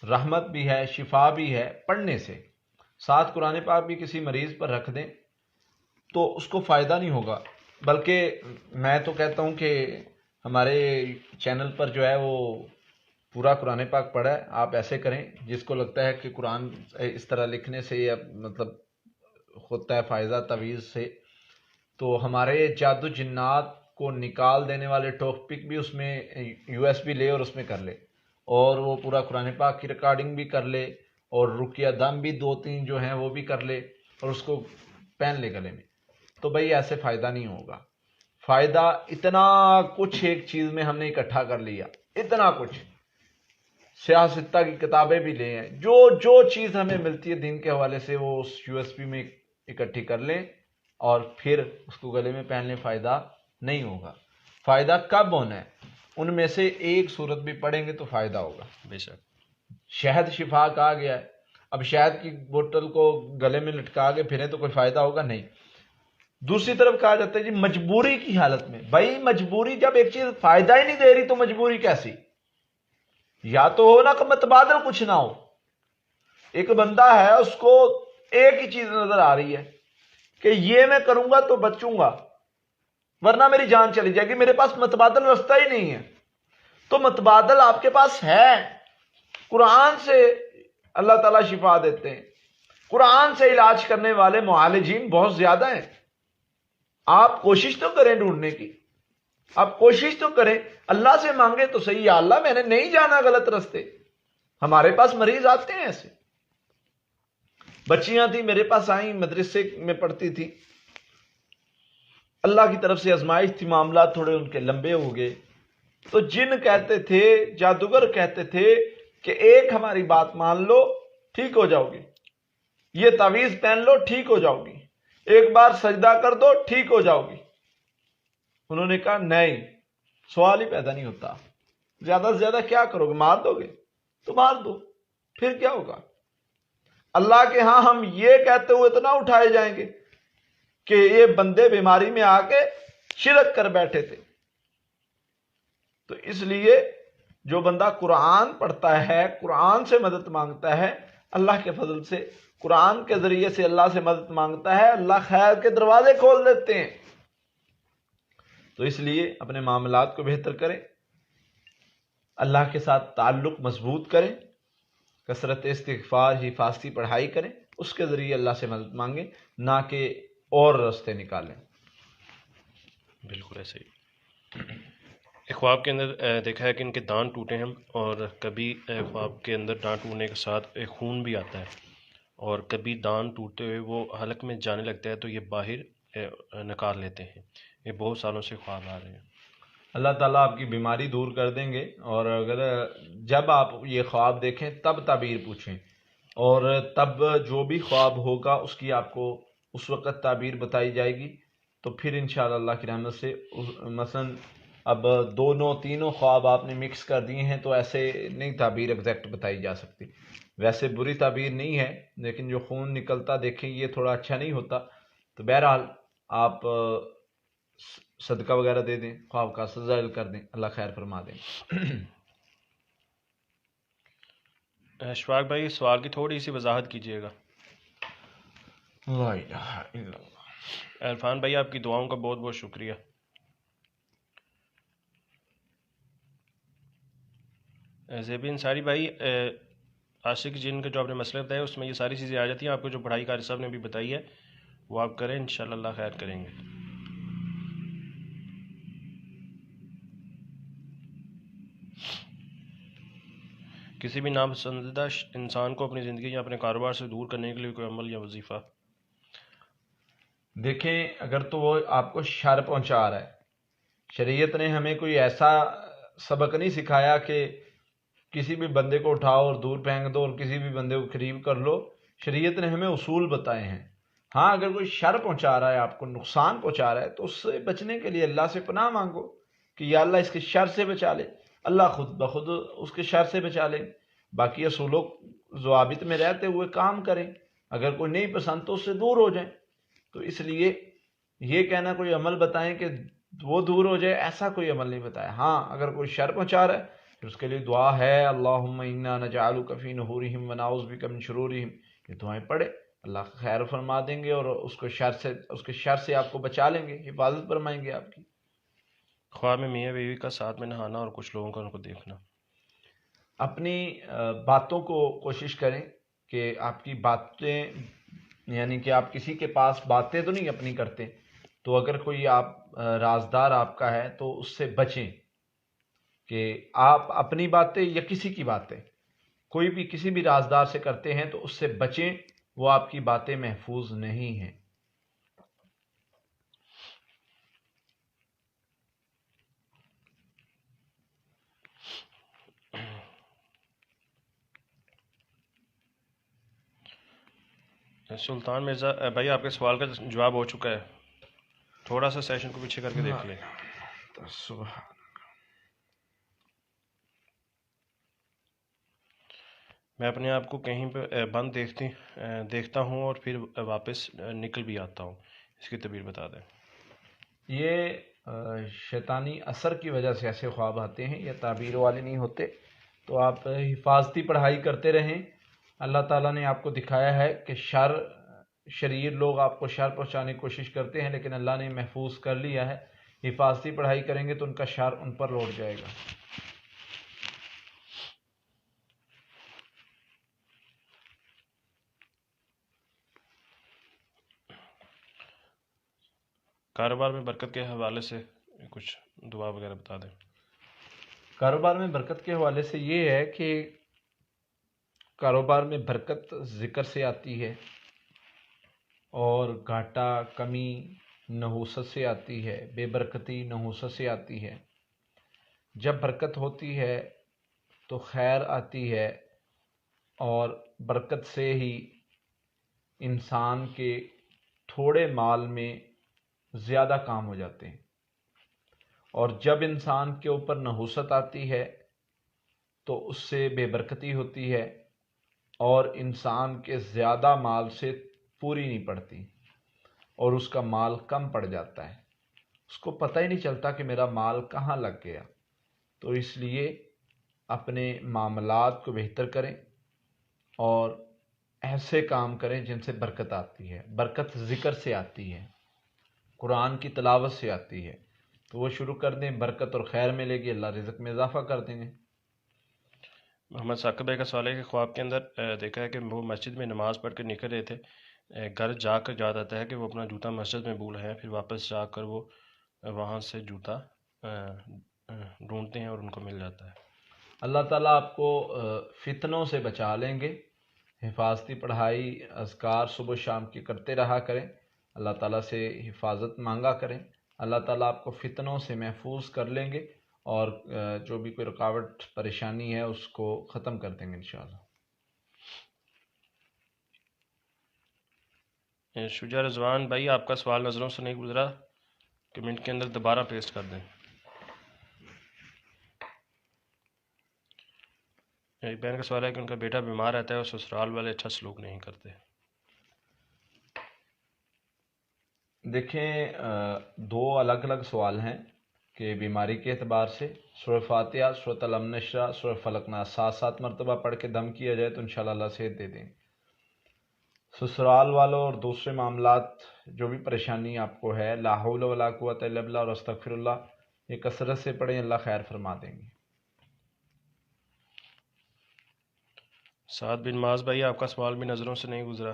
رحمت بھی ہے، شفا بھی ہے پڑھنے سے. ساتھ قرآن پاک بھی کسی مریض پر رکھ دیں تو اس کو فائدہ نہیں ہوگا، بلکہ میں تو کہتا ہوں کہ ہمارے چینل پر جو ہے وہ پورا قرآن پاک پڑھا ہے. آپ ایسے کریں، جس کو لگتا ہے کہ قرآن اس طرح لکھنے سے یا مطلب ہوتا ہے فائدہ تعویذ سے، تو ہمارے جادو جنات کو نکال دینے والے ٹاپک بھی اس میں USB لے اور اس میں کر لے، اور وہ پورا قرآن پاک کی ریکارڈنگ بھی کر لے، اور رقیہ دم بھی 2-3 جو ہیں وہ بھی کر لے، اور اس کو پہن لے گلے میں. تو بھائی ایسے فائدہ نہیں ہوگا. فائدہ اتنا کچھ ایک چیز میں ہم نے اکٹھا کر لیا، اتنا کچھ سیاستہ کی کتابیں بھی لے ہیں، جو چیز ہمیں ملتی ہے دین کے حوالے سے وہ اس USB میں اکٹھی کر لیں اور پھر اس کو گلے میں پہن لیں. فائدہ نہیں ہوگا. فائدہ کب ہونا ہے؟ ان میں سے ایک صورت بھی پڑھیں گے تو فائدہ ہوگا. بے شک. شہد شفا کہا گیا ہے، اب شہد کی بوتل کو گلے میں لٹکا کے پھریں تو کوئی فائدہ ہوگا نہیں. دوسری طرف کہا جاتا ہے جی مجبوری کی حالت میں. بھائی مجبوری، جب ایک چیز فائدہ ہی نہیں دے رہی تو مجبوری کیسی؟ یا تو ہو نا کہ متبادل کچھ نہ ہو. ایک بندہ ہے اس کو ایک ہی چیز نظر آ رہی ہے کہ یہ میں کروں گا تو بچوں گا ورنہ میری جان چلی جائے گی، میرے پاس متبادل رستہ ہی نہیں ہے. تو متبادل آپ کے پاس ہے. قرآن سے اللہ تعالیٰ شفا دیتے ہیں، قرآن سے علاج کرنے والے معالجین بہت زیادہ ہیں. آپ کوشش تو کریں ڈھونڈنے کی، آپ کوشش تو کریں، اللہ سے مانگیں تو صحیح، یا اللہ میں نے نہیں جانا غلط رستے. ہمارے پاس مریض آتے ہیں ایسے. بچیاں تھیں میرے پاس آئیں، مدرسے میں پڑھتی تھی، اللہ کی طرف سے آزمائش تھی، معاملات تھوڑے ان کے لمبے ہو گئے. تو جن کہتے تھے، جادوگر کہتے تھے کہ ایک ہماری بات مان لو ٹھیک ہو جاؤ گی، یہ تعویذ پہن لو ٹھیک ہو جاؤ گی، ایک بار سجدہ کر دو ٹھیک ہو جاؤ گی. انہوں نے کہا نہیں، سوال ہی پیدا نہیں ہوتا. زیادہ سے زیادہ کیا کرو گے؟ مار دو گے تو مار دو، پھر کیا ہوگا؟ اللہ کے ہاں ہم یہ کہتے ہوئے تو نہ اٹھائے جائیں گے کہ یہ بندے بیماری میں آ کے شرک کر بیٹھے تھے. تو اس لیے جو بندہ قرآن پڑھتا ہے، قرآن سے مدد مانگتا ہے، اللہ کے فضل سے قرآن کے ذریعے سے اللہ سے مدد مانگتا ہے، اللہ خیر کے دروازے کھول دیتے ہیں. تو اس لیے اپنے معاملات کو بہتر کریں، اللہ کے ساتھ تعلق مضبوط کریں، کثرت استغفار، حفاظتی پڑھائی کریں، اس کے ذریعے اللہ سے مدد مانگیں، نہ کہ اور راستے نکالیں. بالکل ایسے ہی. ایک خواب کے اندر دیکھا ہے کہ ان کے دانت ٹوٹے ہیں، اور کبھی خواب کے اندر دانت ٹوٹنے کے ساتھ ایک خون بھی آتا ہے، اور کبھی دانت ٹوٹتے ہوئے وہ حلق میں جانے لگتا ہے تو یہ باہر نکال لیتے ہیں. یہ بہت سالوں سے خواب آ رہے ہیں. اللہ تعالیٰ آپ کی بیماری دور کر دیں گے. اور اگر جب آپ یہ خواب دیکھیں تب تعبیر پوچھیں، اور تب جو بھی خواب ہوگا اس کی آپ کو اس وقت تعبیر بتائی جائے گی. تو پھر انشاءاللہ اللہ کی رحمت سے مثلا اب دونوں تینوں خواب آپ نے مکس کر دیے ہیں تو ایسے نہیں تعبیر ایگزیکٹ بتائی جا سکتی. ویسے بری تعبیر نہیں ہے، لیکن جو خون نکلتا دیکھیں یہ تھوڑا اچھا نہیں ہوتا. تو بہرحال آپ صدقہ وغیرہ دے دیں، خواب کا سزائل کر دیں، اللہ خیر فرما دیں. اشفاق بھائی سوال کی تھوڑی سی وضاحت کیجیے گا. لا الہ الا اللہ. عرفان بھائی آپ کی دعاؤں کا بہت بہت شکریہ. زیبی انصاری بھائی، عاشق جن کا جو آپ نے مسئلہ بتایا اس میں یہ ساری چیزیں آ جاتی ہیں. آپ کو جو پڑھائی قاری صاحب نے بھی بتائی ہے وہ آپ کریں، انشاءاللہ اللہ خیر کریں گے. کسی بھی ناپسندیدہ انسان کو اپنی زندگی یا اپنے کاروبار سے دور کرنے کے لیے کوئی عمل یا وظیفہ؟ دیکھیں، اگر تو وہ آپ کو شر پہنچا رہا ہے، شریعت نے ہمیں کوئی ایسا سبق نہیں سکھایا کہ کسی بھی بندے کو اٹھاؤ اور دور پھینک دو اور کسی بھی بندے کو قریب کر لو. شریعت نے ہمیں اصول بتائے ہیں. ہاں، اگر کوئی شر پہنچا رہا ہے، آپ کو نقصان پہنچا رہا ہے، تو اس سے بچنے کے لیے اللہ سے پناہ مانگو کہ یا اللہ اس کے شر سے بچا لے. اللہ خود بخود اس کے شر سے بچا لے. باقی اصول و ضوابط میں رہتے ہوئے کام کریں. اگر کوئی نہیں پسند تو اس سے دور ہو جائیں. تو اس لیے یہ کہنا کوئی عمل بتائیں کہ وہ دور ہو جائے، ایسا کوئی عمل نہیں بتایا. ہاں، اگر کوئی شر پہنچا رہا ہے تو اس کے لیے دعا ہے، اللہم انا نجعلک فی نحورہم ونعوذ بک من شرورہم. یہ دعائیں پڑھے، اللہ خیر فرما دیں گے اور اس کے شر سے آپ کو بچا لیں گے، حفاظت فرمائیں گے آپ کی. خواب میں میاں بیوی کا ساتھ میں نہانا اور کچھ لوگوں کا ان کو دیکھنا. اپنی باتوں کو کوشش کریں کہ آپ کی باتیں، یعنی کہ آپ کسی کے پاس باتیں تو نہیں اپنی کرتے، تو اگر کوئی آپ رازدار آپ کا ہے تو اس سے بچیں کہ آپ اپنی باتیں یا کسی کی باتیں کوئی بھی کسی بھی رازدار سے کرتے ہیں تو اس سے بچیں، وہ آپ کی باتیں محفوظ نہیں ہیں. سلطان مرزا بھائی، آپ کے سوال کا جواب ہو چکا ہے، تھوڑا سا سیشن کو پیچھے کر کے دیکھ لیں. سبحان. میں اپنے آپ کو کہیں پہ بند دیکھتا ہوں اور پھر واپس نکل بھی آتا ہوں، اس کی تعبیر بتا دیں. یہ شیطانی اثر کی وجہ سے ایسے خواب آتے ہیں، یہ تعبیر والے نہیں ہوتے. تو آپ حفاظتی پڑھائی کرتے رہیں. اللہ تعالیٰ نے آپ کو دکھایا ہے کہ شریر لوگ آپ کو شر پہنچانے کی کوشش کرتے ہیں، لیکن اللہ نے محفوظ کر لیا ہے. حفاظتی پڑھائی کریں گے تو ان کا شر ان پر لوٹ جائے گا. کاروبار میں برکت کے حوالے سے کچھ دعا وغیرہ بتا دیں. کاروبار میں برکت کے حوالے سے یہ ہے کہ کاروبار میں برکت ذکر سے آتی ہے اور گھاٹا کمی نحوست سے آتی ہے، بے برکتی نحوست سے آتی ہے. جب برکت ہوتی ہے تو خیر آتی ہے، اور برکت سے ہی انسان کے تھوڑے مال میں زیادہ کام ہو جاتے ہیں. اور جب انسان کے اوپر نحوست آتی ہے تو اس سے بے برکتی ہوتی ہے اور انسان کے زیادہ مال سے پوری نہیں پڑتی اور اس کا مال کم پڑ جاتا ہے. اس کو پتہ ہی نہیں چلتا کہ میرا مال کہاں لگ گیا. تو اس لیے اپنے معاملات کو بہتر کریں اور ایسے کام کریں جن سے برکت آتی ہے. برکت ذکر سے آتی ہے، قرآن کی تلاوت سے آتی ہے. تو وہ شروع کر دیں، برکت اور خیر ملے گی، اللہ رزق میں اضافہ کر دیں گے. محمد ثاقب بھائی کا سوال ہے کہ خواب کے اندر دیکھا ہے کہ وہ مسجد میں نماز پڑھ کے نکل رہے تھے، گھر جا کر یاد آتا ہے کہ وہ اپنا جوتا مسجد میں بھول ہیں، پھر واپس جا کر وہ وہاں سے جوتا ڈھونڈتے ہیں اور ان کو مل جاتا ہے. اللہ تعالیٰ آپ کو فتنوں سے بچا لیں گے. حفاظتی پڑھائی اذکار صبح و شام کی کرتے رہا کریں، اللہ تعالیٰ سے حفاظت مانگا کریں. اللہ تعالیٰ آپ کو فتنوں سے محفوظ کر لیں گے اور جو بھی کوئی رکاوٹ پریشانی ہے اس کو ختم کر دیں گے انشاءاللہ. شجاع رضوان بھائی، آپ کا سوال نظروں سے نہیں گزرا، کمنٹ کے اندر دوبارہ پیسٹ کر دیں. ایک بہن کا سوال ہے کہ ان کا بیٹا بیمار رہتا ہے اور سسرال والے اچھا سلوک نہیں کرتے. دیکھیں، دو الگ الگ سوال ہیں کہ بیماری کے اعتبار سے سورہ فاتحہ، سورۃ الم نشرح، سورہ فلق ناس 7 مرتبہ پڑھ کے دم کیا جائے تو انشاءاللہ اللہ صحت دے دیں. سسرال والوں اور دوسرے معاملات جو بھی پریشانی آپ کو ہے، لا حول ولا قوت الا باللہ اور استغفر اللہ، یہ کثرت سے پڑھیں، اللہ خیر فرما دیں گے. سعد بن معاذ بھائی، آپ کا سوال بھی نظروں سے نہیں گزرا.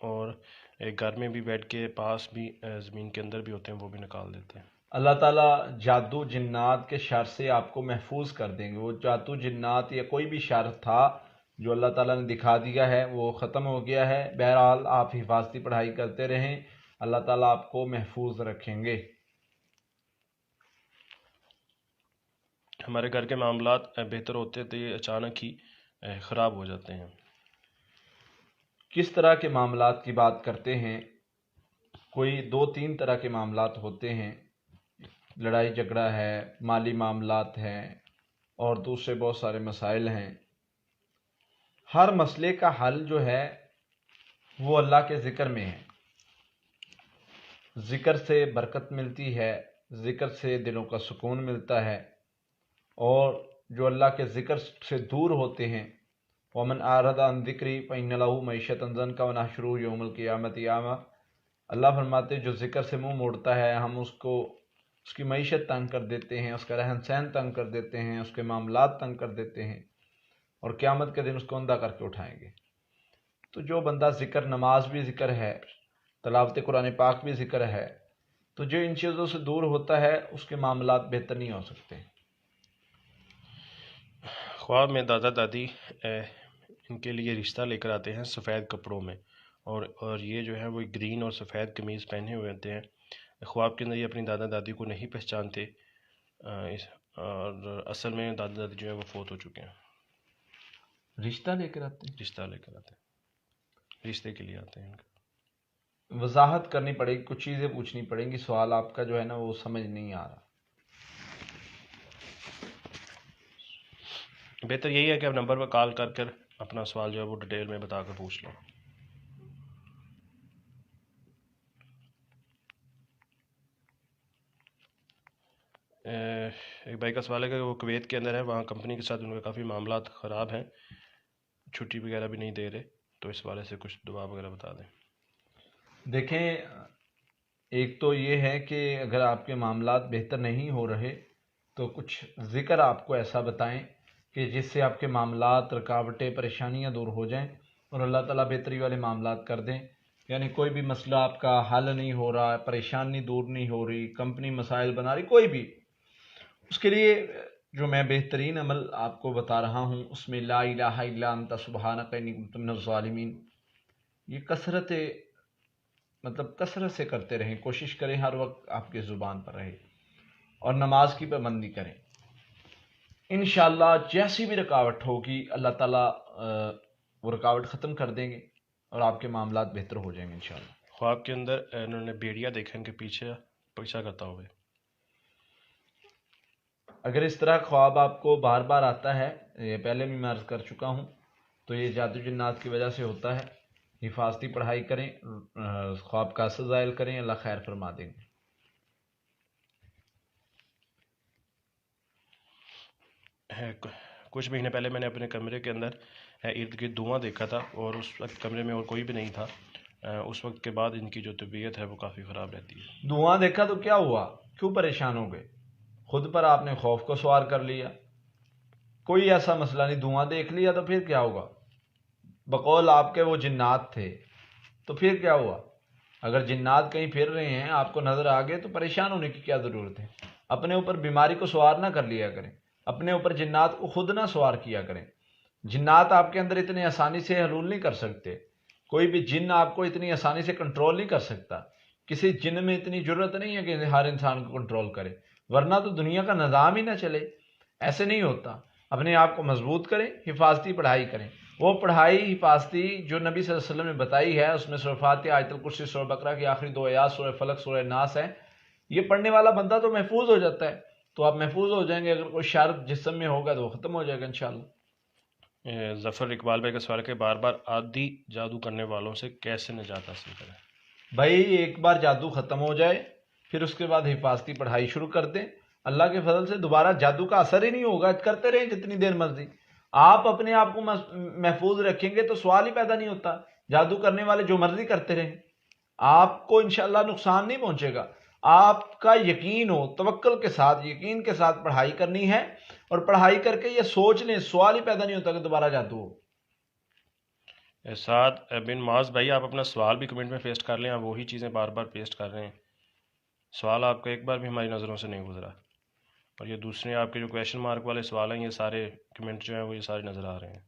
اور گھر میں بھی بیڈ کے پاس بھی زمین کے اندر بھی ہوتے ہیں، وہ بھی نکال دیتے ہیں۔ اللہ تعالیٰ جادو جنات کے شر سے آپ کو محفوظ کر دیں گے۔ وہ جادو جنات یا کوئی بھی شر تھا جو اللہ تعالیٰ نے دکھا دیا ہے وہ ختم ہو گیا ہے۔ بہرحال آپ حفاظتی پڑھائی کرتے رہیں، اللہ تعالیٰ آپ کو محفوظ رکھیں گے۔ ہمارے گھر کے معاملات بہتر ہوتے تو یہ اچانک ہی خراب ہو جاتے ہیں۔ کس طرح کے معاملات کی بات کرتے ہیں؟ کوئی 2-3 طرح کے معاملات ہوتے ہیں، لڑائی جھگڑا ہے، مالی معاملات ہیں، اور دوسرے بہت سارے مسائل ہیں۔ ہر مسئلے کا حل جو ہے وہ اللہ کے ذکر میں ہے۔ ذکر سے برکت ملتی ہے، ذکر سے دلوں کا سکون ملتا ہے، اور جو اللہ کے ذکر سے دور ہوتے ہیں، وَمَنْ أَعْرَضَ عَنْ ذِكْرِي فَإِنَّ لَهُ مَعِيشَةً ضَنكًا وَنَحْشُرُهُ يَوْمَ الْقِيَامَةِ أَعْمَىٰ۔ اللہ فرماتے جو ذکر سے منہ موڑتا ہے ہم اس کی معیشت تنگ کر دیتے ہیں، اس کا رہن سہن تنگ کر دیتے ہیں، اس کے معاملات تنگ کر دیتے ہیں، اور قیامت کے دن اس کو اندھا کر کے اٹھائیں گے۔ تو جو بندہ ذکر، نماز بھی ذکر ہے، تلاوت قرآن پاک بھی ذکر ہے، تو جو ان چیزوں سے دور ہوتا ہے اس کے معاملات بہتر نہیں ہو سکتے۔ خواب میں دادا دادی ان کے لیے رشتہ لے کر آتے ہیں سفید کپڑوں میں، اور یہ جو ہے وہ گرین اور سفید قمیض پہنے ہوئے ہوتے ہیں۔ خواب کے اندر یہ اپنی دادا دادی کو نہیں پہچانتے، اور اصل میں دادا دادی جو ہے وہ فوت ہو چکے ہیں۔ رشتہ لے کر آتے ہیں، رشتہ لے کر آتے ہیں، رشتے کے لیے آتے ہیں۔ وضاحت کرنی پڑے گی، کچھ چیزیں پوچھنی پڑیں گی، سوال آپ کا جو ہے نا وہ سمجھ نہیں آ رہا۔ بہتر یہی ہے کہ آپ نمبر پر کال کر اپنا سوال جو ہے وہ ڈیٹیل میں بتا کر پوچھ لیں۔ ایک بھائی کا سوال ہے کہ وہ کویت کے اندر ہے، وہاں کمپنی کے ساتھ ان کے کافی معاملات خراب ہیں، چھٹی وغیرہ بھی نہیں دے رہے، تو اس والے سے کچھ دعا وغیرہ بتا دیں۔ دیکھیں، ایک تو یہ ہے کہ اگر آپ کے معاملات بہتر نہیں ہو رہے تو کچھ ذکر آپ کو ایسا بتائیں کہ جس سے آپ کے معاملات، رکاوٹیں، پریشانیاں دور ہو جائیں اور اللہ تعالیٰ بہتری والے معاملات کر دیں۔ یعنی کوئی بھی مسئلہ آپ کا حل نہیں ہو رہا، پریشانی دور نہیں ہو رہی، کمپنی مسائل بنا رہی، کوئی بھی، اس کے لیے جو میں بہترین عمل آپ کو بتا رہا ہوں اس میں لا الہ الا انت سبحانک انی کنت من الظالمین، یہ کثرت سے کرتے رہیں، کوشش کریں ہر وقت آپ کے زبان پر رہے، اور نماز کی پابندی کریں۔ انشاءاللہ جیسی بھی رکاوٹ ہوگی اللہ تعالیٰ وہ رکاوٹ ختم کر دیں گے اور آپ کے معاملات بہتر ہو جائیں گے انشاءاللہ۔ خواب کے اندر انہوں نے بیڑیا دیکھا ان کے پیچھا کرتا ہوئے۔ اگر اس طرح خواب آپ کو بار بار آتا ہے، یہ پہلے بھی میں عرض کر چکا ہوں، تو یہ جادو جنات کی وجہ سے ہوتا ہے۔ حفاظتی پڑھائی کریں، خواب کا اثر زائل کریں، اللہ خیر فرما دیں گے۔ کچھ مہینے پہلے میں نے اپنے کمرے کے اندر ارد گرد دھواں دیکھا تھا، اور اس وقت کمرے میں اور کوئی بھی نہیں تھا۔ اس وقت کے بعد ان کی جو طبیعت ہے وہ کافی خراب رہتی ہے۔ دھواں دیکھا تو کیا ہوا؟ کیوں پریشان ہو گئے؟ خود پر آپ نے خوف کو سوار کر لیا۔ کوئی ایسا مسئلہ نہیں، دھواں دیکھ لیا تو پھر کیا ہوگا؟ بقول آپ کے وہ جنات تھے تو پھر کیا ہوا؟ اگر جنات کہیں پھر رہے ہیں آپ کو نظر آ گئے تو پریشان ہونے کی کیا ضرورت ہے؟ اپنے اوپر بیماری کو سوار نہ کر لیا کریں، اپنے اوپر جنات کو خود نہ سوار کیا کریں۔ جنات آپ کے اندر اتنے آسانی سے حلول نہیں کر سکتے، کوئی بھی جن آپ کو اتنی آسانی سے کنٹرول نہیں کر سکتا۔ کسی جن میں اتنی ضرورت نہیں ہے کہ ہر انسان کو کنٹرول کرے، ورنہ تو دنیا کا نظام ہی نہ چلے۔ ایسے نہیں ہوتا۔ اپنے آپ کو مضبوط کریں، حفاظتی پڑھائی کریں، وہ پڑھائی حفاظتی جو نبی صلی اللہ علیہ وسلم نے بتائی ہے، اس میں سورہ فاتحہ، آیت الکرسی، سورہ بقرہ کی آخری 2 آیات، سورہ فلق، سورہ ناس ہے۔ یہ پڑھنے والا بندہ تو محفوظ ہو جاتا ہے، تو آپ محفوظ ہو جائیں گے۔ اگر کوئی شر جسم میں ہوگا تو وہ ختم ہو جائے گا انشاءاللہ۔ ظفر اقبال بھائی کا سوال ہے کہ بار بار عادی جادو کرنے والوں سے کیسے نجات حاصل کریں؟ بھائی ایک بار جادو ختم ہو جائے پھر اس کے بعد حفاظتی پڑھائی شروع کر دیں، اللہ کے فضل سے دوبارہ جادو کا اثر ہی نہیں ہوگا، کرتے رہیں جتنی دیر مرضی۔ آپ اپنے آپ کو محفوظ رکھیں گے تو سوال ہی پیدا نہیں ہوتا۔ جادو کرنے والے جو مرضی کرتے رہیں، آپ کو انشاءاللہ نقصان نہیں پہنچے گا۔ آپ کا یقین ہو، توکل کے ساتھ، یقین کے ساتھ پڑھائی کرنی ہے، اور پڑھائی کر کے یہ سوچ لیں، سوال ہی پیدا نہیں ہوتا کہ دوبارہ جادو ہو۔ سعد بن معاذ بھائی آپ اپنا سوال بھی کمنٹ میں پیسٹ کر لیں، آپ وہی چیزیں بار بار پیسٹ کر رہے ہیں، سوال آپ کا ایک بار بھی ہماری نظروں سے نہیں گزرا، اور یہ دوسرے آپ کے جو کویشچن مارک والے سوال ہیں یہ سارے کمنٹ جو ہیں وہ یہ سارے نظر آ رہے ہیں۔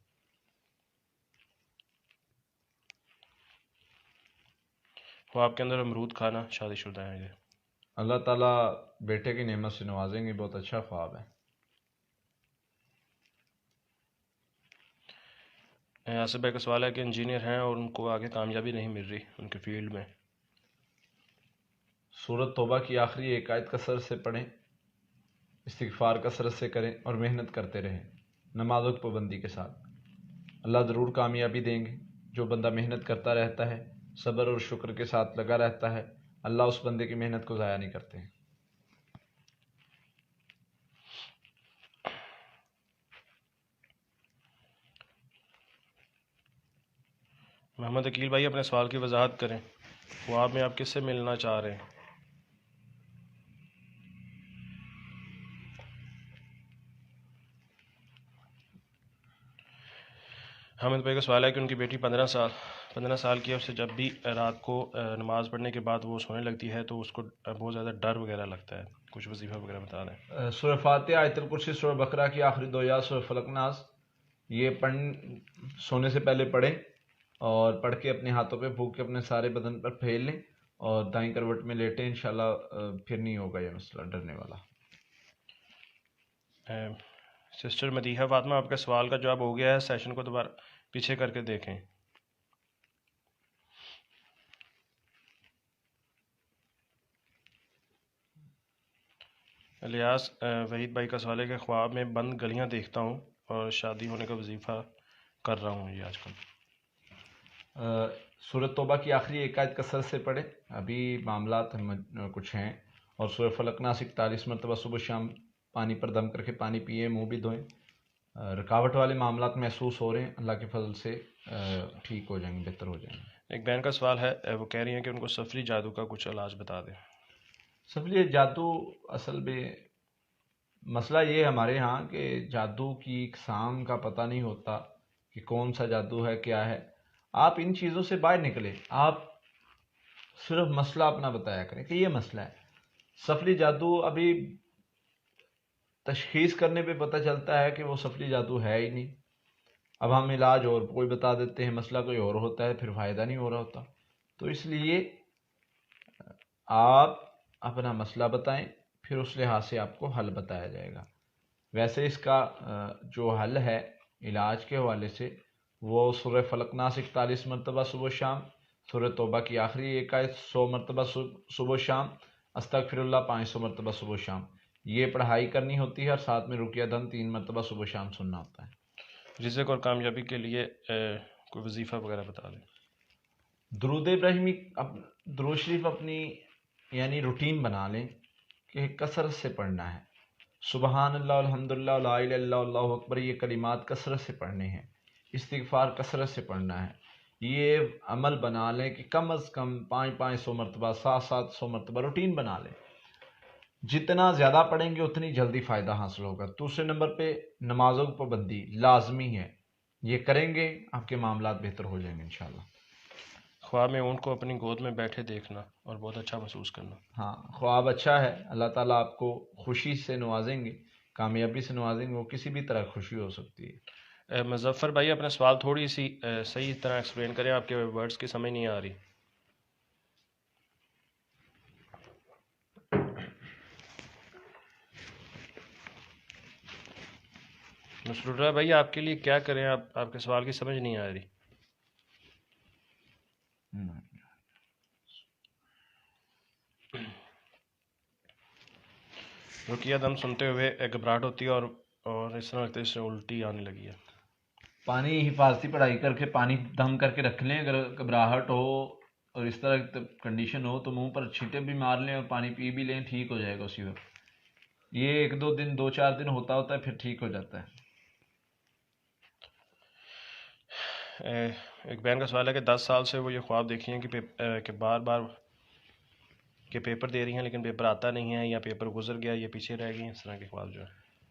وہ آپ کے اندر امرود کھانا شادی شدہ ہیں یہ۔ اللہ تعالیٰ بیٹے کی نعمت سے نوازیں گے، بہت اچھا خواب ہے۔ آصف بھائی کا سوال ہے کہ انجینئر ہیں اور ان کو آگے کامیابی نہیں مل رہی ان کے فیلڈ میں۔ سورۃ توبہ کی آخری ایک آیت کثرت سے پڑھیں، استغفار کثرت سے کریں اور محنت کرتے رہیں نمازوں کی پابندی کے ساتھ، اللہ ضرور کامیابی دیں گے۔ جو بندہ محنت کرتا رہتا ہے، صبر اور شکر کے ساتھ لگا رہتا ہے، اللہ اس بندے کی محنت کو ضائع نہیں کرتے ہیں۔ محمد عقیل بھائی اپنے سوال کی وضاحت کریں، خواب میں آپ کس سے ملنا چاہ رہے ہیں؟ حامد بھائی کا سوال ہے کہ ان کی بیٹی 15 سال کی ہے، اسے جب بھی رات کو نماز پڑھنے کے بعد وہ سونے لگتی ہے تو اس کو بہت زیادہ ڈر وغیرہ لگتا ہے، کچھ وظیفہ وغیرہ بتا دیں۔ سورہ فاتحہ، آیت الکرسی، سورہ بقرہ کی آخری 2 آیات، سورہ فلق ناس، یہ سونے سے پہلے پڑھیں اور پڑھ کے اپنے ہاتھوں پہ پھونک کے اپنے سارے بدن پر پھیل لیں اور دائیں کروٹ میں لیٹیں، انشاءاللہ پھر نہیں ہوگا یہ مسئلہ ڈرنے والا۔ سسٹر مدیحہ فاطمہ آپ کے سوال کا جواب ہو گیا ہے، سیشن کو دوبارہ پیچھے کر کے دیکھیں۔ الیاس وحید بھائی کا سوال ہے کہ خواب میں بند گلیاں دیکھتا ہوں اور شادی ہونے کا وظیفہ کر رہا ہوں یہ آج کل۔ سورۃ توبہ کی آخری ایک آیت کثرت سے پڑھیں، ابھی معاملات کچھ ہیں، اور سورہ فلق ناس 41 مرتبہ صبح شام پانی پر دم کر کے پانی پیئیں، منہ بھی دھوئیں۔ رکاوٹ والے معاملات محسوس ہو رہے ہیں، اللہ کے فضل سے ٹھیک ہو جائیں گے، بہتر ہو جائیں گے۔ ایک بہن کا سوال ہے، وہ کہہ رہی ہیں کہ ان کو سفری جادو کا کچھ علاج بتا دیں۔ سفلی جادو اصل میں مسئلہ یہ ہے ہمارے ہاں کہ جادو کی اقسام کا پتہ نہیں ہوتا کہ کون سا جادو ہے، کیا ہے۔ آپ ان چیزوں سے باہر نکلیں، آپ صرف مسئلہ اپنا بتایا کریں کہ یہ مسئلہ ہے۔ سفلی جادو ابھی تشخیص کرنے پہ پتہ چلتا ہے کہ وہ سفلی جادو ہے ہی نہیں، اب ہم علاج اور کوئی بتا دیتے ہیں، مسئلہ کوئی اور ہوتا ہے، پھر فائدہ نہیں ہو رہا ہوتا۔ تو اس لیے آپ اپنا مسئلہ بتائیں، پھر اس لحاظ سے آپ کو حل بتایا جائے گا۔ ویسے اس کا جو حل ہے علاج کے حوالے سے، وہ سورہ فلق ناس 41 مرتبہ صبح شام، سورہ توبہ کی آخری ایک آیت 100 مرتبہ صبح شام، استغفر اللہ 500 مرتبہ صبح شام، یہ پڑھائی کرنی ہوتی ہے، اور ساتھ میں رقیہ دم 3 مرتبہ صبح شام سننا ہوتا ہے۔ رزق اور کامیابی کے لیے کوئی وظیفہ وغیرہ بتا دیں۔ درود ابراہیمی، درود شریف اپنی یعنی روٹین بنا لیں کہ کثرت سے پڑھنا ہے۔ سبحان اللہ، الحمدللہ، لا الہ الا اللہ، اللہ اکبر، یہ کلمات کثرت سے پڑھنے ہیں۔ استغفار کثرت سے پڑھنا ہے۔ یہ عمل بنا لیں کہ کم از کم 500 مرتبہ، 700 مرتبہ روٹین بنا لیں۔ جتنا زیادہ پڑھیں گے اتنی جلدی فائدہ حاصل ہوگا۔ دوسرے نمبر پہ نمازوں کی پابندی لازمی ہے، یہ کریں گے آپ کے معاملات بہتر ہو جائیں گے انشاءاللہ۔ خواب میں اونٹ کو اپنی گود میں بیٹھے دیکھنا اور بہت اچھا محسوس کرنا۔ ہاں، خواب اچھا ہے، اللہ تعالیٰ آپ کو خوشی سے نوازیں گے، کامیابی سے نوازیں گے، وہ کسی بھی طرح خوشی ہو سکتی ہے۔ مظفر بھائی اپنا سوال تھوڑی سی صحیح طرح ایکسپلین کریں، آپ کے ورڈز کی سمجھ نہیں آ رہی۔ مسرور بھائی آپ کے لیے کیا کریں، آپ کے سوال کی سمجھ نہیں آ رہی۔ رقیہ دم سنتے ہوئے گھبراہٹ ہوتی ہے اور اس طرح لگتا ہے اس سے الٹی آنے لگی ہے۔ پانی حفاظتی پڑھائی کر کے پانی دم کر کے رکھ لیں، اگر گھبراہٹ ہو اور اس طرح کنڈیشن ہو تو منہ پر چھینٹے بھی مار لیں اور پانی پی بھی لیں، ٹھیک ہو جائے گا اسی وقت۔ یہ 1-2 دن 2-4 دن ہوتا ہے، پھر ٹھیک ہو جاتا ہے۔ ایک بہن کا سوال ہے کہ 10 سال سے وہ یہ خواب دیکھی ہیں کہ بار بار کہ پیپر دے رہی ہیں لیکن پیپر آتا نہیں ہے، یا پیپر گزر گیا، یہ پیچھے رہ گئی ہیں، اس طرح کے خواب جو ہے۔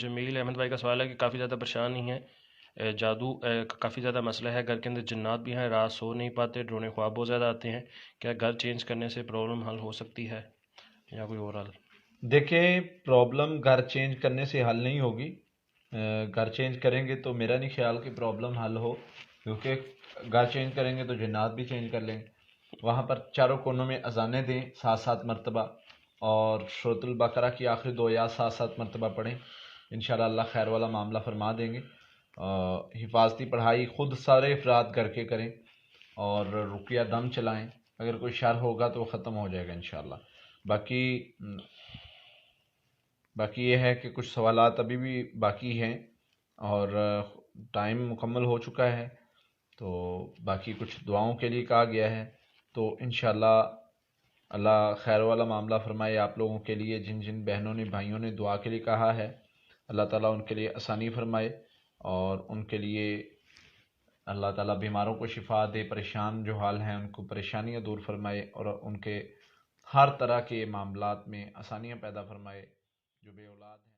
جمیل احمد بھائی کا سوال ہے کہ کافی زیادہ پریشان نہیں ہے، جادو کافی زیادہ مسئلہ ہے، گھر کے اندر جنات بھی ہیں، رات سو نہیں پاتے، ڈرونے خواب بہت زیادہ آتے ہیں، کیا گھر چینج کرنے سے پرابلم حل ہو سکتی ہے یا کوئی اور حل؟ دیکھیں، پرابلم گھر چینج کرنے سے حل نہیں ہوگی۔ گھر چینج کریں گے تو میرا نہیں خیال کہ پرابلم حل ہو، کیونکہ گھر چینج کریں گے تو جنات بھی چینج کر لیں گے۔ وہاں پر چاروں کونوں میں اذانیں دیں 7 مرتبہ، اور سورۃ البقرہ کی آخری 2 آیات 7 مرتبہ پڑھیں، انشاءاللہ اللہ خیر والا معاملہ فرما دیں گے۔ حفاظتی پڑھائی خود سارے افراد کر کے کریں، اور رقیہ دم چلائیں، اگر کوئی شر ہوگا تو وہ ختم ہو جائے گا انشاءاللہ۔ باقی یہ ہے کہ کچھ سوالات ابھی بھی باقی ہیں، اور ٹائم مکمل ہو چکا ہے، تو باقی کچھ دعاؤں کے لیے کہا گیا ہے، تو انشاءاللہ اللہ خیر والا معاملہ فرمائے آپ لوگوں کے لیے۔ جن جن بہنوں نے بھائیوں نے دعا کے لیے کہا ہے، اللہ تعالیٰ ان کے لیے آسانی فرمائے، اور ان کے لیے اللہ تعالیٰ بیماروں کو شفا دے، پریشان جو حال ہیں ان کو پریشانیاں دور فرمائے، اور ان کے ہر طرح کے معاملات میں آسانیاں پیدا فرمائے۔ جو بے اولاد ہیں